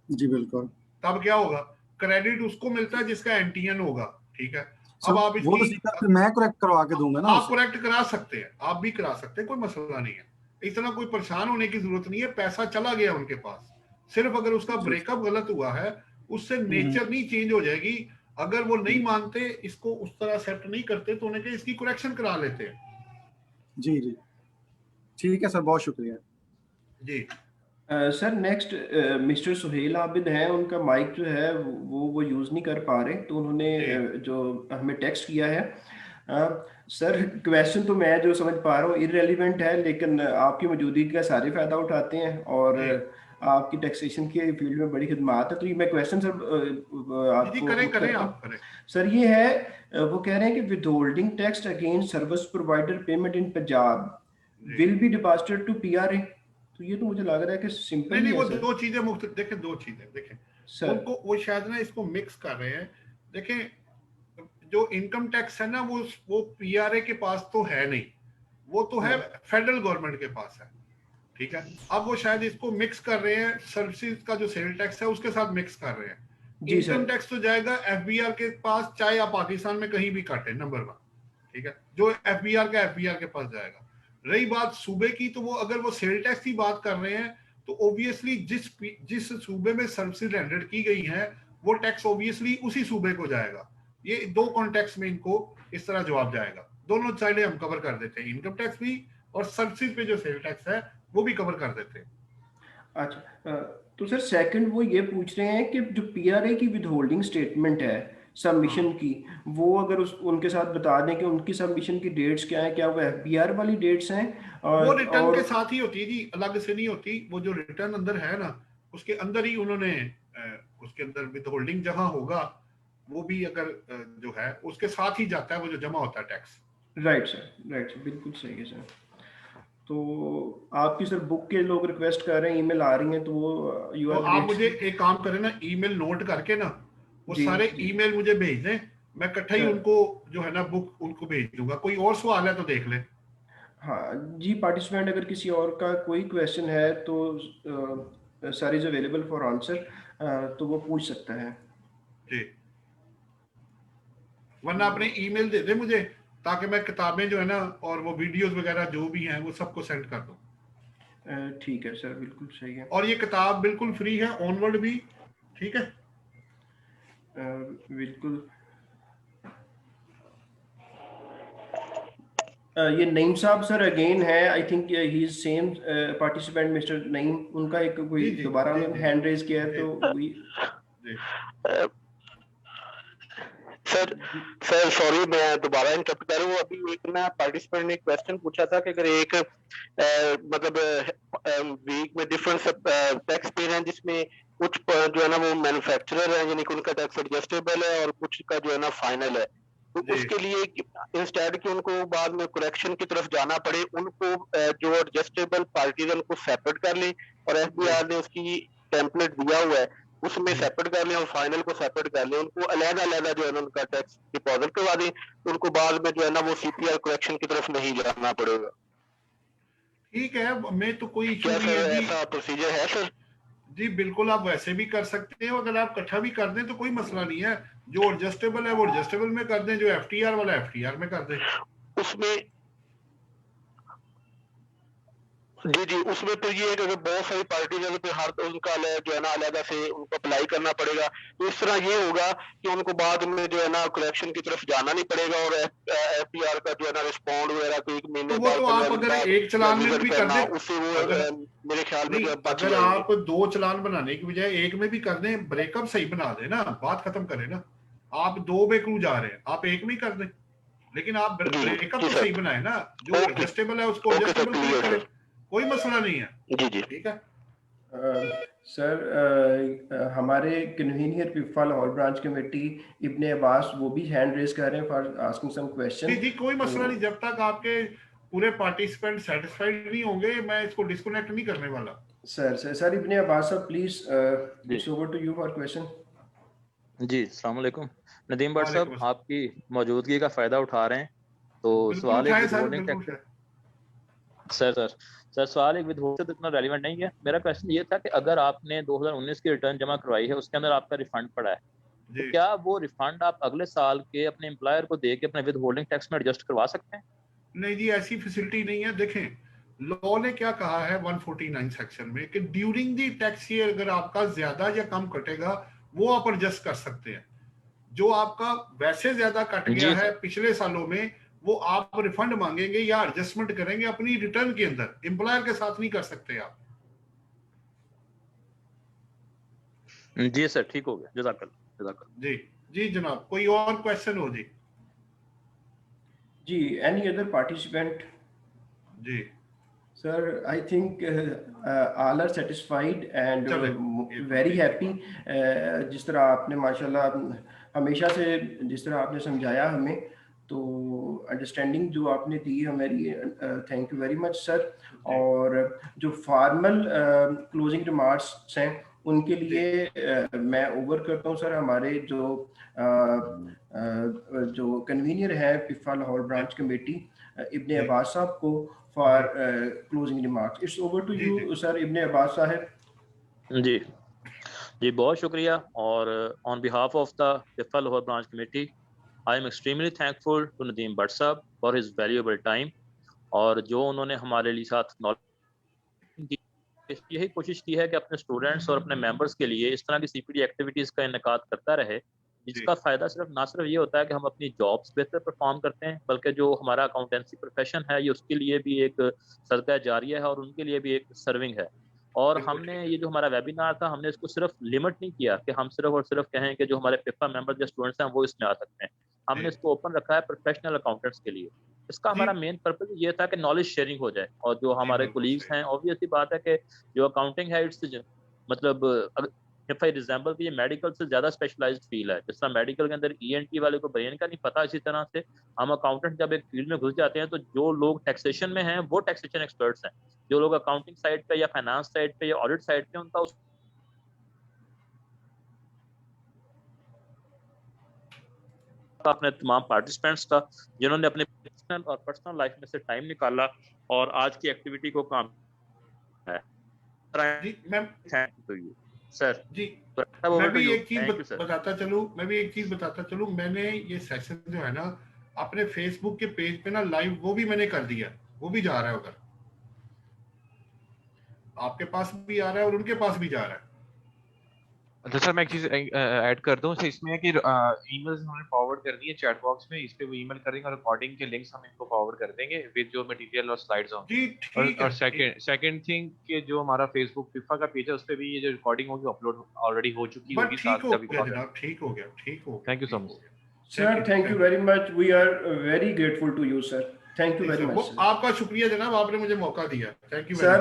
जी बिल्कुल। तब क्या होगा? क्रेडिट उसको मिलता है जिसका एनटीएन होगा, ठीक है। सर अब आप वो तो इसकी सीधा फिर मैं करेक्ट करवा के दूंगा ना आप उसे। करेक्ट करा सकते हैं, आप भी करा सकते हैं, कोई मसला नहीं है। इतना कोई परेशान होने की जरूरत नहीं है, पैसा चला गया उनके पास। सिर्फ अगर उसका जी। ब्रेकअप गलत हुआ है, उससे हम्म, नेचर नहीं चेंज हो जाएगी। अगर वो नहीं हम्म, मानते, इसको उस तरह एक्सेप्ट नहीं करते, तो उन्हें इसकी करेक्शन करा लेते हैं। जी जी ठीक है सर, बहुत शुक्रिया। जी sir next mister Suhail Abid हैं, उनका माइक जो है वो यूज़ नहीं कर पा रहे, तो उन्होंने जी जो हमें टेक्स्ट किया है। सर क्वेश्चन तो मैं जो समझ पा रहा हूँ इररेलेवेंट है, लेकिन आपकी मौजूदगी का सारे फ़ायदा उठाते हैं और जी आपकी टैक्सेशन के फील्ड में बड़ी खिदमात है। तो ये मैं क्वेश्चन सर जी जी, आपको करें पुट करें, करता आप हूँ। करें। सर ये है, वो कह रहे हैं कि withholding tax against service provider payment in Punjab जी will be deposited to PRA. तो ये तो मुझे लग रहा है कि नहीं सिंपल ही नहीं, है वो सर। दो चीजें मुख्त, देखें दो चीजें, देखें सर उनको वो शायद ना इसको मिक्स कर रहे हैं। देखें, जो इनकम टैक्स है ना, वो पीआरए के पास तो है नहीं, वो तो है हाँ फेडरल गवर्नमेंट के पास है, ठीक है। अब वो शायद इसको मिक्स कर रहे हैं, सर्विसेज का जो सेल टैक्स है उसके साथ मिक्स कर रहे हैं। जी इनकम सर। टैक्स तो जाएगा एफबीआर के पास, चाहे आप पाकिस्तान में कहीं भी काटे, नंबर 1, ठीक है। जो एफबीआर का एफबीआर के पास जाएगा। रही बात सूबे की, तो वो अगर वो सेल टैक्स की बात कर रहे हैं, तो ऑब्वियसली जिस सूबे में सर्विसेज रेंडर की गई हैं, वो टैक्स ऑब्वियसली उसी सूबे को जाएगा। ये दो कॉन्टेक्स्ट में इनको इस तरह जवाब जाएगा। दोनों साइडें हम कवर कर देते हैं, इनकम टैक्स भी और सर्विसेज पे जो सेल टैक्स है वो भी कवर कर देते हैं। अच्छा तो सर सेकंड वो ये पूछ रहे हैं कि जो पीआरए की विदहोल्डिंग स्टेटमेंट है सबमिशन हाँ, की, वो अगर उनके साथ बता दें कि उनकी सबमिशन की डेट्स क्या है, क्या वो एफबीआर वाली डेट्स हैं? वो रिटर्न और के साथ ही होती है जी, अलग से नहीं होती। वो जो रिटर्न अंदर है ना, उसके अंदर ही उन्होंने उसके अंदर विद होल्डिंग जहां होगा, वो भी अगर जो है उसके साथ ही जाता है, वो जो जमा होता है टैक्स। राइट सर बिल्कुल सही है सर। तो आपकी सर बुक के लोग रिक्वेस्ट कर रहे हैं, ईमेल आ रही हैं, तो वो यू तो आर आप ग्रेट। मुझे एक काम करें ना, ईमेल नोट करके ना, वो जी सारे जी ईमेल मुझे भेज दें, मैं इकट्ठा ही सर। उनको जो है ना बुक उनको भेज दूंगा। कोई और सवाल है तो देख लें। हाँ जी, पार्टिसिपेंट अगर किसी और का कोई क्वेश्चन है तो sir is available for answer, तो वो पूछ सकता है। जी, वरना अपने ईमेल दे दे मुझे, ताकि मैं किताबें जो है ना और वो वीडियोस वगैरह जो भी हैं वो सबको सेंड कर दूं। ठीक है सर, बिल्कुल सही है। और ये किताब बिल्कुल फ्री है, ऑनवर्ड भी, ठीक है। बिल्कुल। ये नईम साहब सर अगेन है, I think he is same participant mister Naeem, उनका एक कोई जी जी दोबारा जी उन्होंने जी हैंड रेज किया है, जी तो वही। जी सर सर सॉरी, मैं दोबारा इंटरप्ट कर रहा हूँ। अभी एक ना पार्टिसिपेंट ने क्वेश्चन पूछा था कि अगर एक मतलब वीक में डिफरेंट टैक्स पेयर हैं, जिसमें कुछ जो है ना वो मैन्युफैक्चरर है, यानी कि उनका टैक्स एडजस्टेबल है, और कुछ का जो है ना फाइनल है, तो जी उसके लिए इंस्टेड कि उनको बाद में करेक्शन की तरफ जाना पड़े, उनको जो एडजस्टेबल पार्टीज है उनको सेपरेट कर लें, और जी एफबीआर ने उसकी टेम्पलेट दिया हुआ है, उसमें जी सेपरेट कर लें, और फाइनल को सेपरेट कर लें, उनको अलग-अलग जो है ना उनका टैक्स डिपॉजिट करवा दें, तो उनको बाद में जो है ना वो सीपीआर करेक्शन की तरफ नहीं जाना पड़ेगा। ठीक है, मैं तो कोई इशू क्या नहीं है सर जी। ऐसा प्रोसीजर है सर? जी बिल्कुल, आप वैसे भी कर सकते हैं, अगर आप इकट्ठा भी कर दें तो कोई मसला नहीं है। जो एडजस्टेबल है वो एडजस्टेबल में कर दें, जो एफटीआर वाला एफटीआर में कर दें। उसमें जी जी, उसमें तो ये है कि अगर बहुत सारी पार्टीज है तो हर उनका जो है ना अलग से उनको अप्लाई करना पड़ेगा, तो इस तरह ये होगा कि उनको बाद में जो है ना कलेक्शन की तरफ जाना नहीं पड़ेगा, और एफपीआर का जो है ना रिस्पॉन्ड वगैरह को 1 तो महीने वो बाद, तो 15 आप दिन अगर बाद एक चलान में विजिट भी कर करना, दें, उससे वो अगर मेरे ख्याल में नहीं, जो है बच अगर जाएंगे। आप 2 चलान बनाने की बजाय एक में भी कर दें, ब्रेकअप सही बना दें ना, बात खत्म करें ना। आप 2 में क्यों जा रहे हैं, आप एक में ही कर दें, लेकिन आप ब्रेकअप तो सही बनाए ना, जो एडजस्टेबल है उसको एडजस्टेबल करें, कोई मसला नहीं है। जी जी ठीक है सर, हमारे convener PIFA Lahore branch committee Ibne Abbas वो भी हैंड रेज कर रहे हैं फॉर आस्किंग सम जी क्वेश्चन। जी, कोई मसला नहीं, जब तक आपके पूरे पार्टिसिपेंट सेटिस्फाइड नहीं होंगे मैं इसको डिस्कनेक्ट नहीं करने वाला। सर इब्ने अब्बास साहब प्लीज जी। It's over to you for question. जी अस्सलाम वालेकुम नदीम भट्ट साहब, वालेकुम आपकी मौजूदगी का फायदा उठा रहे हैं तो बिल्कुल सवाल एक उठाएं सर, विदहोल्डिंग बिल्कुल टैक्स उठाएं। सर सवाल एक विदहोल्डिंग तो इतना रेलिवेंट नहीं है। मेरा क्वेश्चन ये था कि अगर आपने 2019 की रिटर्न जमा करवाई है, उसके अंदर आपका रिफंड पड़ा है, तो जी क्या वो रिफंड आप अगले साल के अपने एम्प्लॉयर को दे के अपने विदहोल्डिंग टैक्स में एडजस्ट करवा सकते हैं? नहीं जी, ऐसी फैसिलिटी नहीं है। देखें, लॉ ने क्या कहा है 149 सेक्शन में कि ड्यूरिंग दी टैक्स ईयर अगर आपका ज्यादा या कम कटेगा वो आप एडजस्ट कर सकते हैं। जो आपका वैसे ज्यादा कट जी गया है सर। पिछले सालों में, वो आप रिफंड मांगेंगे या एडजस्टमेंट करेंगे अपनी रिटर्न के अंदर, एम्प्लॉयर के साथ नहीं कर सकते आप। जी सर, ठीक हो गया, जज़ाकल्लाह। जी जी जनाब, कोई और क्वेश्चन हो जी? जी, एनी अदर पार्टिसिपेंट? जी Sir, I think all are satisfied and चले, very happy. जिस तरह आपने माशाल्लाह हमेशा से जिस तरह आपने समझाया हमें, तो अंडरस्टैंडिंग जो आपने दी हमारी, thank you very much sir. और जो फॉर्मल क्लोजिंग रिमार्क्स हैं उनके लिए मैं ओवर करता हूँ सर हमारे जो कन्वीनियर है पिफा लाहौर ब्रांच कमेटी इब्ने अब्बास साहब को for closing remarks. It's over to ji, you, sir, Ibn Abbas Sahib. जी जी, बहुत शुक्रिया। और on behalf of the PIFA Lahore branch committee, I am extremely thankful to Nadeem Butt साहब फॉर हिज वैल्यूएबल टाइम, और जो उन्होंने हमारे लिए साथ नॉलेज, यही कोशिश की है कि अपने स्टूडेंट्स और अपने मेंबर्स के लिए इस तरह की सीपीडी एक्टिविटीज़ का इनेकाद करता रहे, जिसका फ़ायदा ना सिर्फ ये होता है कि हम अपनी जॉब्स बेहतर परफॉर्म करते हैं, बल्कि जो हमारा अकाउंटेंसी प्रोफेशन है ये उसके लिए भी एक सदका जारिया है और उनके लिए भी एक सर्विंग है। और हमने ये जो हमारा वेबिनार था, हमने इसको सिर्फ लिमिट नहीं किया कि हम सिर्फ और सिर्फ कहें कि जो हमारे पिफा मेंबर्स या स्टूडेंट्स हैं वो इसमें आ सकते हैं। हमने इसको ओपन रखा है प्रोफेशनल अकाउंटेंट्स के लिए। इसका हमारा मेन पर्पज ये था कि नॉलेज शेयरिंग हो जाए, और जो हमारे कोलीग्स हैं, ऑब्वियसली बात है कि जो अकाउंटिंग है इट्स मतलब इफ आई रिजेंबल कि ये मेडिकल से ज्यादा स्पेशलाइज्ड फील्ड है। जिस तरह मेडिकल के अंदर ईएनटी वाले को ब्रेन का नहीं पता, इसी तरह से हम अकाउंटेंट जब एक फील्ड में घुस जाते हैं तो जो लोग टैक्सेशन में हैं वो टैक्सेशन एक्सपर्ट्स हैं, जो लोग अकाउंटिंग साइड पे या फाइनेंस साइड पे या ऑडिट साइड पे उनका अपने तमाम पार्टिसिपेंट्स का जिन्होंने अपने पर्सनल लाइफ में से टाइम निकाला और आज की एक्टिविटी को काम है। जी मैम, थैंक यू सर। जी मैं मैं भी एक चीज बताता चलूं, मैंने ये सेशन जो है ना अपने फेसबुक के पेज पे ना लाइव वो भी मैंने कर दिया, वो भी जा रहा है उधर, आपके पास भी आ रहा है और उनके पास भी जा रहा है। अच्छा सर, मैं एक चीज ऐड कर दूं, इसमें है कि ईमेल्स हमने फॉरवर्ड कर दी है चैट बॉक्स में, इस पे वो ईमेल करेंगे और रिकॉर्डिंग के लिंक्स हम इनको फॉरवर्ड कर देंगे विद जो मटेरियल और स्लाइड्स होंगे। जी ठीक है। और सेकंड थिंग कि जो हमारा फेसबुक फिफा का पेज है उस पे भी ये जो रिकॉर्डिंग होगी अपलोड ऑलरेडी हो चुकी होगी। ठीक हो गया जनाब, ठीक हो गया। Thank you so much Sir, thank you very much. We are very grateful to you, sir. Thank you very much. Sir. आपका शुक्रिया जनाब, आपने मुझे मौका दिया। Thank you sir,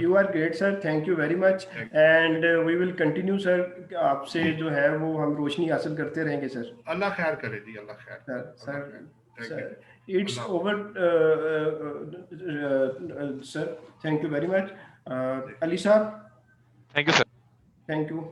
you are great sir. Thank you very much. And we will continue sir. आपसे जो है वो हम रोशनी हासिल करते रहेंगे सर। अल्लाह खैर करे जी, अल्लाह खैर। Sir, it's over sir. Thank you very much. Ali साहब, thank you sir. Thank you.